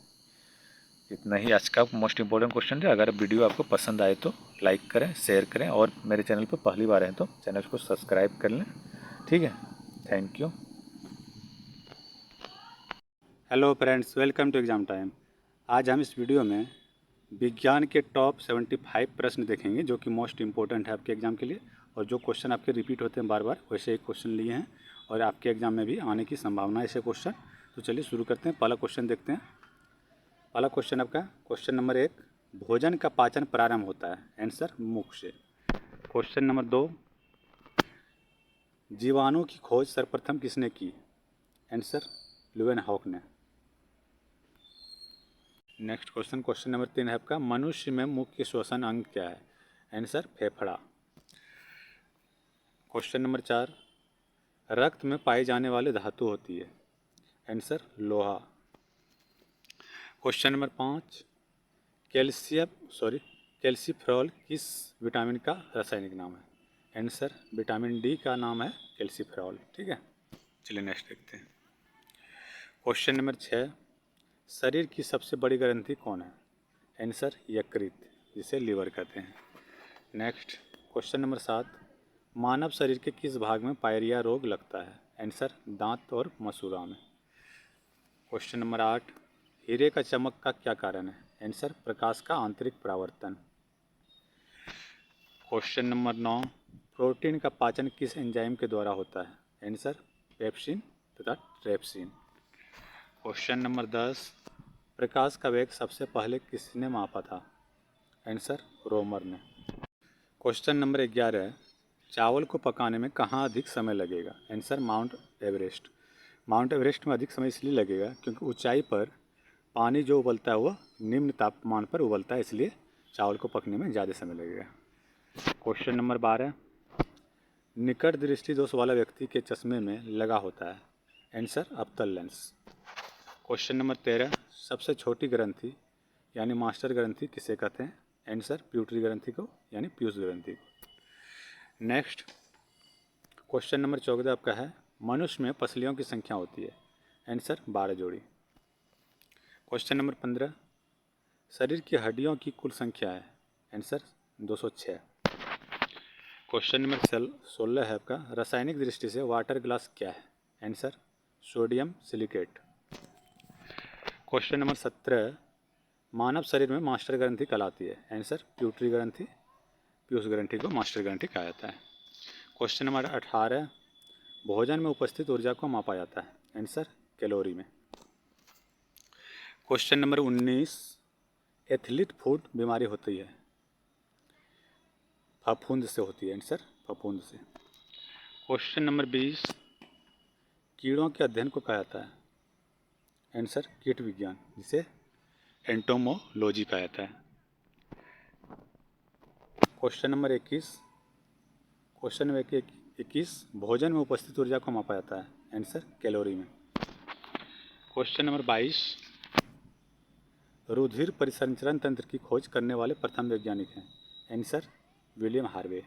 इतना ही आज का मोस्ट इंपॉर्टेंट क्वेश्चन है। अगर वीडियो आपको पसंद आए तो लाइक करें, शेयर करें, और मेरे चैनल पर पहली बार हैं तो चैनल को सब्सक्राइब कर लें। ठीक है, thank you. Hello friends, welcome to exam time. आज हम इस वीडियो में विज्ञान के टॉप 75 प्रश्न देखेंगे जो कि मोस्ट इम्पोर्टेंट है आपके एग्ज़ाम के लिए, और जो क्वेश्चन आपके रिपीट होते हैं बार बार, वैसे एक क्वेश्चन लिए हैं और आपके एग्ज़ाम में भी आने की संभावना है ऐसे क्वेश्चन। तो चलिए शुरू करते हैं, पहला क्वेश्चन देखते हैं। पहला क्वेश्चन आपका क्वेश्चन नंबर 1, भोजन का पाचन प्रारंभ होता है? आंसर मुख से। क्वेश्चन नंबर 2, जीवाणु की खोज सर्वप्रथम किसने की? आंसर लुवेनहॉक ने। नेक्स्ट क्वेश्चन, क्वेश्चन नंबर 3 है आपका, मनुष्य में मुख्य श्वसन अंग क्या है? आंसर फेफड़ा। क्वेश्चन नंबर 4, रक्त में पाई जाने वाली धातु होती है? आंसर लोहा। क्वेश्चन नंबर 5, कैल्सीफेरॉल किस विटामिन का रासायनिक नाम है? आंसर विटामिन डी का नाम है कैल्सीफेरॉल। ठीक है, चलिए नेक्स्ट देखते हैं। क्वेश्चन नंबर 6, शरीर की सबसे बड़ी ग्रंथि कौन है? आंसर यकृत, जिसे लीवर कहते हैं। नेक्स्ट क्वेश्चन नंबर 7, मानव शरीर के किस भाग में पायरिया रोग लगता है? आंसर दांत और मसूड़ा में। क्वेश्चन नंबर 8, हीरे का चमक का क्या कारण है? आंसर प्रकाश का आंतरिक परावर्तन। क्वेश्चन नंबर 9, प्रोटीन का पाचन किस एंजाइम के द्वारा होता है? आंसर पेप्सिन तथा ट्रेप्सिन। क्वेश्चन नंबर 10, प्रकाश का वेग सबसे पहले किसने मापा था? आंसर रोमर ने। क्वेश्चन नंबर 11, चावल को पकाने में कहाँ अधिक समय लगेगा? Answer mount Everest. Mount Everest में अधिक समय इसलिए लगेगा क्योंकि ऊंचाई पर पानी जो उबलता है वह निम्न तापमान पर उबलता है, इसलिए चावल को पकने में ज़्यादा समय लगेगा। क्वेश्चन नंबर 12, निकट दृष्टि दोष वाला व्यक्ति के चश्मे में लगा होता है? आंसर अवतल लेंस। क्वेश्चन नंबर 13, सबसे छोटी ग्रंथि यानी मास्टर ग्रंथि किसे कहते हैं? आंसर प्यूटरी ग्रंथि को यानी पीयूष ग्रंथि को। नेक्स्ट क्वेश्चन नंबर 14 आपका है, मनुष्य में पसलियों की संख्या होती है? आंसर 12 जोड़ी। क्वेश्चन नंबर 15, शरीर की हड्डियों की कुल संख्या है? आंसर 206। क्वेश्चन नंबर 16 है आपका, रासायनिक दृष्टि से वाटर ग्लास क्या है? Answer sodium silicate. Question number 17, मानव शरीर में मास्टर ग्रंथि कहलाती है? आंसर प्यूटरी ग्रंथि, पीयूष ग्रंथि को मास्टर ग्रंथि कहा जाता है। क्वेश्चन नंबर 18, भोजन में उपस्थित ऊर्जा को मापा जाता है? आंसर कैलोरी में। क्वेश्चन नंबर 19, एथलीट फूड बीमारी होती है? फफूंद से होती है। आंसर फफूंद से। क्वेश्चन नंबर 20, कीड़ों के अध्ययन को कहा जाता है? आंसर कीट विज्ञान, जिसे एंटोमोलॉजी कहा जाता है। क्वेश्चन नंबर 21, भोजन में उपस्थित ऊर्जा को मापा जाता है? आंसर कैलोरी में। क्वेश्चन नंबर 22, रुधिर परिसंचरण तंत्र की खोज करने वाले प्रथम वैज्ञानिक हैं? Answer William Harvey.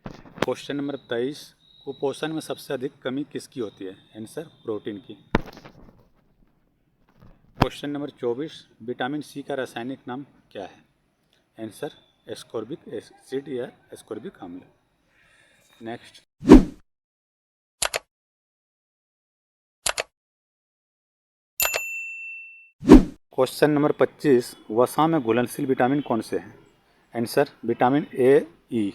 Question number 23, कुपोषण में सबसे अधिक कमी किसकी होती है? आंसर प्रोटीन की। क्वेश्चन नंबर 24, विटामिन सी का रासायनिक नाम क्या है? आंसर एस्कॉर्बिक एसिड या एस्कॉर्बिक अम्ल। नेक्स्ट क्वेश्चन नंबर 25, वसा में घुलनशील विटामिन कौन से हैं? आंसर विटामिन ए, ई।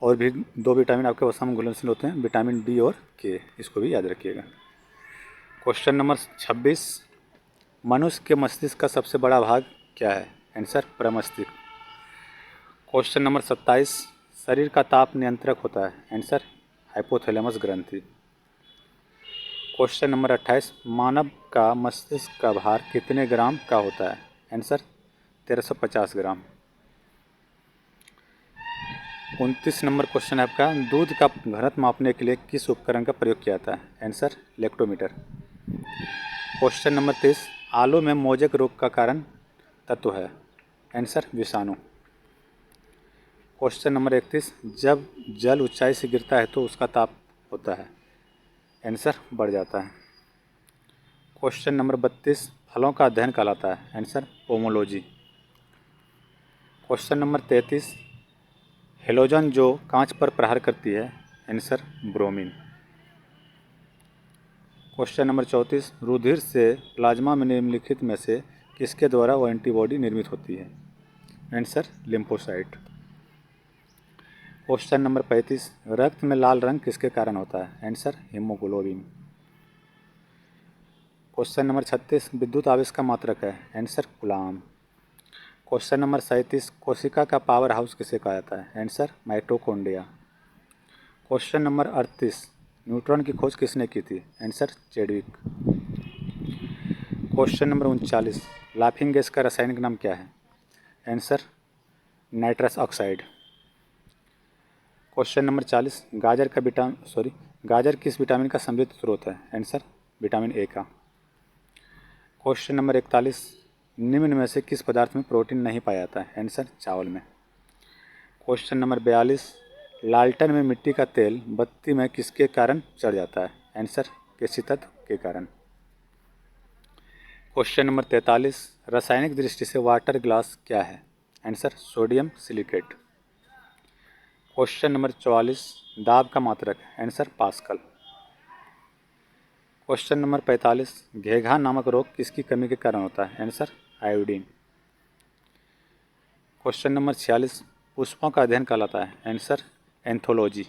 और भी 2 विटामिन आपके वसा में घुलनशील होते हैं, विटामिन डी और के, इसको भी याद रखिएगा। क्वेश्चन नंबर 26, मनुष्य के मस्तिष्क का सबसे बड़ा भाग क्या है? आंसर प्रमस्तिष्क। क्वेश्चन नंबर 27, शरीर का ताप नियंत्रक होता है? आंसर हाइपोथैलेमस ग्रंथि। क्वेश्चन नंबर 28, मानव का मस्तिष्क का भार कितने ग्राम का होता है? आंसर 1350 ग्राम। 29 नंबर क्वेश्चन है आपका, दूध का घनत्व मापने के लिए किस उपकरण का प्रयोग किया जाता है? Answer lactometer. क्वेश्चन नंबर 30, आलू में मोजेक रोग का कारण तत्व है? आंसर विषाणु। क्वेश्चन नंबर 31, जब जल ऊंचाई से गिरता है तो उसका ताप होता है? आंसर बढ़ जाता है। क्वेश्चन नंबर 32, फलों का अध्ययन कहलाता है? Answer pomology. Question number 33, halogen जो कांच पर प्रहार करती है? Answer bromine. क्वेश्चन नंबर 34, रुधिर से प्लाज्मा में निम्नलिखित में से किसके द्वारा वो एंटीबॉडी निर्मित होती है? Answer lymphocyte. क्वेश्चन नंबर 35, रक्त में लाल रंग किसके कारण होता है? Answer haemoglobin. क्वेश्चन नंबर 36, विद्युत आवेश का मात्रक है? Answer coulomb. क्वेश्चन नंबर 37, कोशिका का पावर हाउस किसे कहा जाता है? Answer mitochondria. Question number 38, neutron की खोज किसने की थी? Answer Chadwick. Question number 39, laughing gas का रासायनिक नाम क्या है? Answer nitrous oxide. Question number 40, गाजर किस विटामिन का समृद्ध स्रोत है? आंसर विटामिन ए का। क्वेश्चन नंबर 41, निम्न में से किस पदार्थ में प्रोटीन नहीं पाया जाता है? आंसर चावल में। क्वेश्चन नंबर 42, लालटेन में मिट्टी का तेल बत्ती में किसके कारण चढ़ जाता है? आंसर किसी तत्व के कारण। क्वेश्चन नंबर 43, रासायनिक दृष्टि से वाटर ग्लास क्या है? Answer sodium silicate. Question number 44, दाब का मात्रक? Answer pascal. क्वेश्चन नंबर 45, घेघा नामक रोग किसकी कमी के कारण होता है? Answer iodine. क्वेश्चन नंबर 46, पुष्पों का अध्ययन कहलाता है? Answer anthology.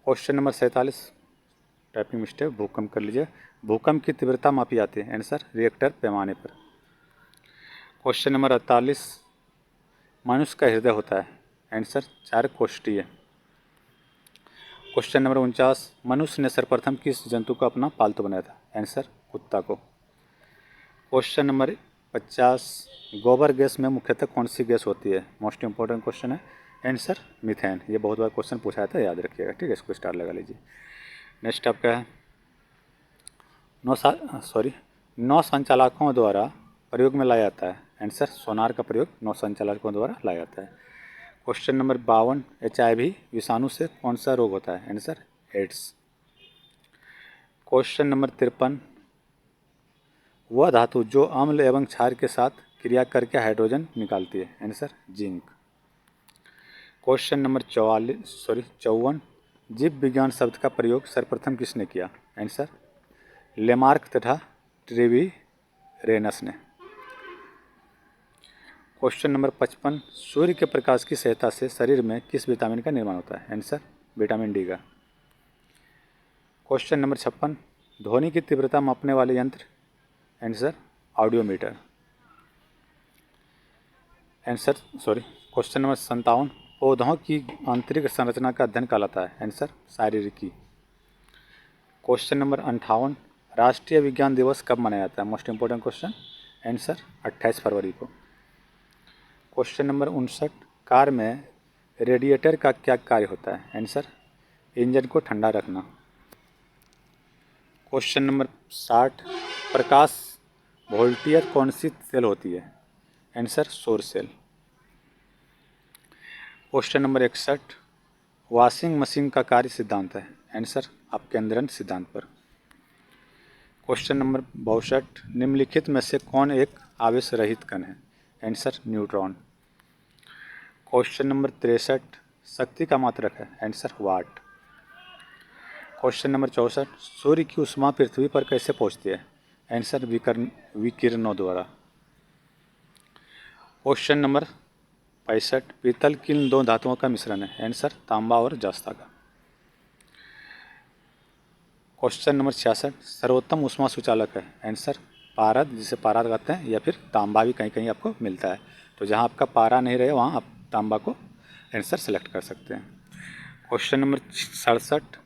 Question number 47, typing mistake, भूकंप कर लीजिए। भूकंप की तीव्रता मापी जाती है? आंसर रिएक्टर पैमाने पर। क्वेश्चन नंबर 48, मनुष्य का हृदय होता है? आंसर 4 कोष्ठीय। क्वेश्चन नंबर 49, मनुष्य ने सर्वप्रथम किस जंतु को अपना पालतू बनाया था? आंसर कुत्ता को। क्वेश्चन नंबर 50, गोबर गैस में मुख्यतः कौन सी गैस होती है? मोस्ट इंपॉर्टेंट क्वेश्चन है, आंसर मीथेन। ये बहुत बार क्वेश्चन पूछा था, याद रखिएगा, ठीक है, इसको स्टार लगा लीजिए। नेक्स्ट आपका है, नौ संचालकों द्वारा प्रयोग में लाया जाता है? आंसर सोनार का प्रयोग 9 संचालकों द्वारा लाया जाता है। क्वेश्चन नंबर 52, HIV विषाणु से कौन सा रोग होता है? Answer ads. क्वेश्चन नंबर 53, वह धातु जो अम्ल एवं क्षार के साथ क्रिया करके हाइड्रोजन निकालती है? Answer zinc. क्वेश्चन नंबर 54, जीव विज्ञान शब्द का प्रयोग सर्वप्रथम किसने किया? आंसर लेमार्क तथा ट्रेविरेनस ने। क्वेश्चन नंबर 55, सूर्य के प्रकाश की सहायता से शरीर में किस विटामिन का निर्माण होता है? आंसर विटामिन डी का। क्वेश्चन नंबर 56, ध्वनि की तीव्रता मापने वाले यंत्र? Answer audiometer. क्वेश्चन नंबर 57, पौधों की आंतरिक संरचना का अध्ययन कहलाता है? आंसर शारीरिकी। क्वेश्चन नंबर 58, राष्ट्रीय विज्ञान दिवस कब मनाया जाता है? मोस्ट इंपॉर्टेंट क्वेश्चन, आंसर 28 फरवरी को। क्वेश्चन नंबर 59, कार में रेडिएटर का क्या कार्य होता है? आंसर इंजन को ठंडा रखना। क्वेश्चन नंबर 60, प्रकाश वोल्टियर कौन सी सेल होती है? आंसर सौर cell. Question number 61, washing machine का कार्य सिद्धांत है? आंसर अपकेंद्रण सिद्धांत पर। क्वेश्चन नंबर 62, निम्नलिखित में से कौन एक आवेश रहित कण है? Answer neutron. क्वेश्चन नंबर 63, शक्ति का मात्रक है? आंसर वाट। क्वेश्चन नंबर 64, सूर्य की ऊष्मा पृथ्वी पर कैसे पहुंचती है? आंसर विकिरणों द्वारा। क्वेश्चन नंबर 65 पीतल किन दो धातुओं का मिश्रण है? आंसर तांबा और जस्ता का। क्वेश्चन नंबर 66 सर्वोत्तम ऊष्मा सुचालक है? आंसर पारद, जिसे पारा कहते हैं, या फिर तांबा भी कहीं कहीं आपको मिलता है। तो जहाँ आपका पारा नहीं रहे वहाँ आप तांबा को आंसर सेलेक्ट कर सकते हैं। क्वेश्चन नंबर 67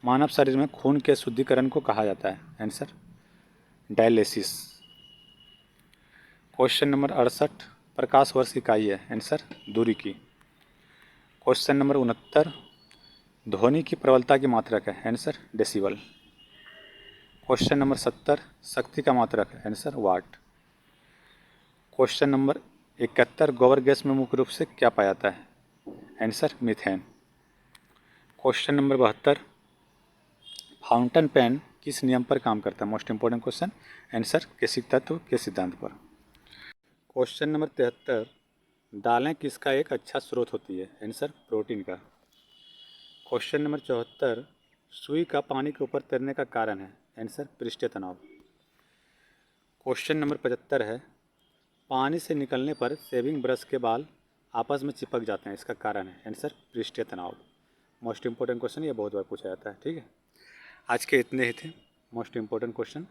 मानव शरीर में खून के शुद्धिकरण को कहा जाता है? Answer dialysis. क्वेश्चन नंबर 68 प्रकाश वर्ष की इकाई है? आंसर दूरी की। क्वेश्चन नंबर 69 ध्वनि की प्रबलता की मात्रक है? Answer decibel. क्वेश्चन नंबर 70 शक्ति का मात्रक है? आंसर वाट। क्वेश्चन नंबर 71 गोबर गैस में मुख्य रूप से क्या पाया जाता है? Answer methane. Question number 72 fountain pen किस नियम पर काम करता है? Most important question. आंसर केसिक तत्व के सिद्धांत पर। क्वेश्चन नंबर 73 दालें किसका एक अच्छा स्रोत होती है? आंसर प्रोटीन का। क्वेश्चन नंबर 74 सुई का पानी के ऊपर तैरने का कारण है? आंसर पृष्ठीय तनाव। क्वेश्चन नंबर 75 है पानी से निकलने पर शेविंग ब्रश के बाल आपस में चिपक जाते हैं, इसका कारण है? आंसर पृष्ठीय तनाव। मोस्ट इंपॉर्टेंट क्वेश्चन, ये बहुत बार पूछा जाता है। ठीक है, आज के इतने ही थे मोस्ट इंपॉर्टेंट क्वेश्चन।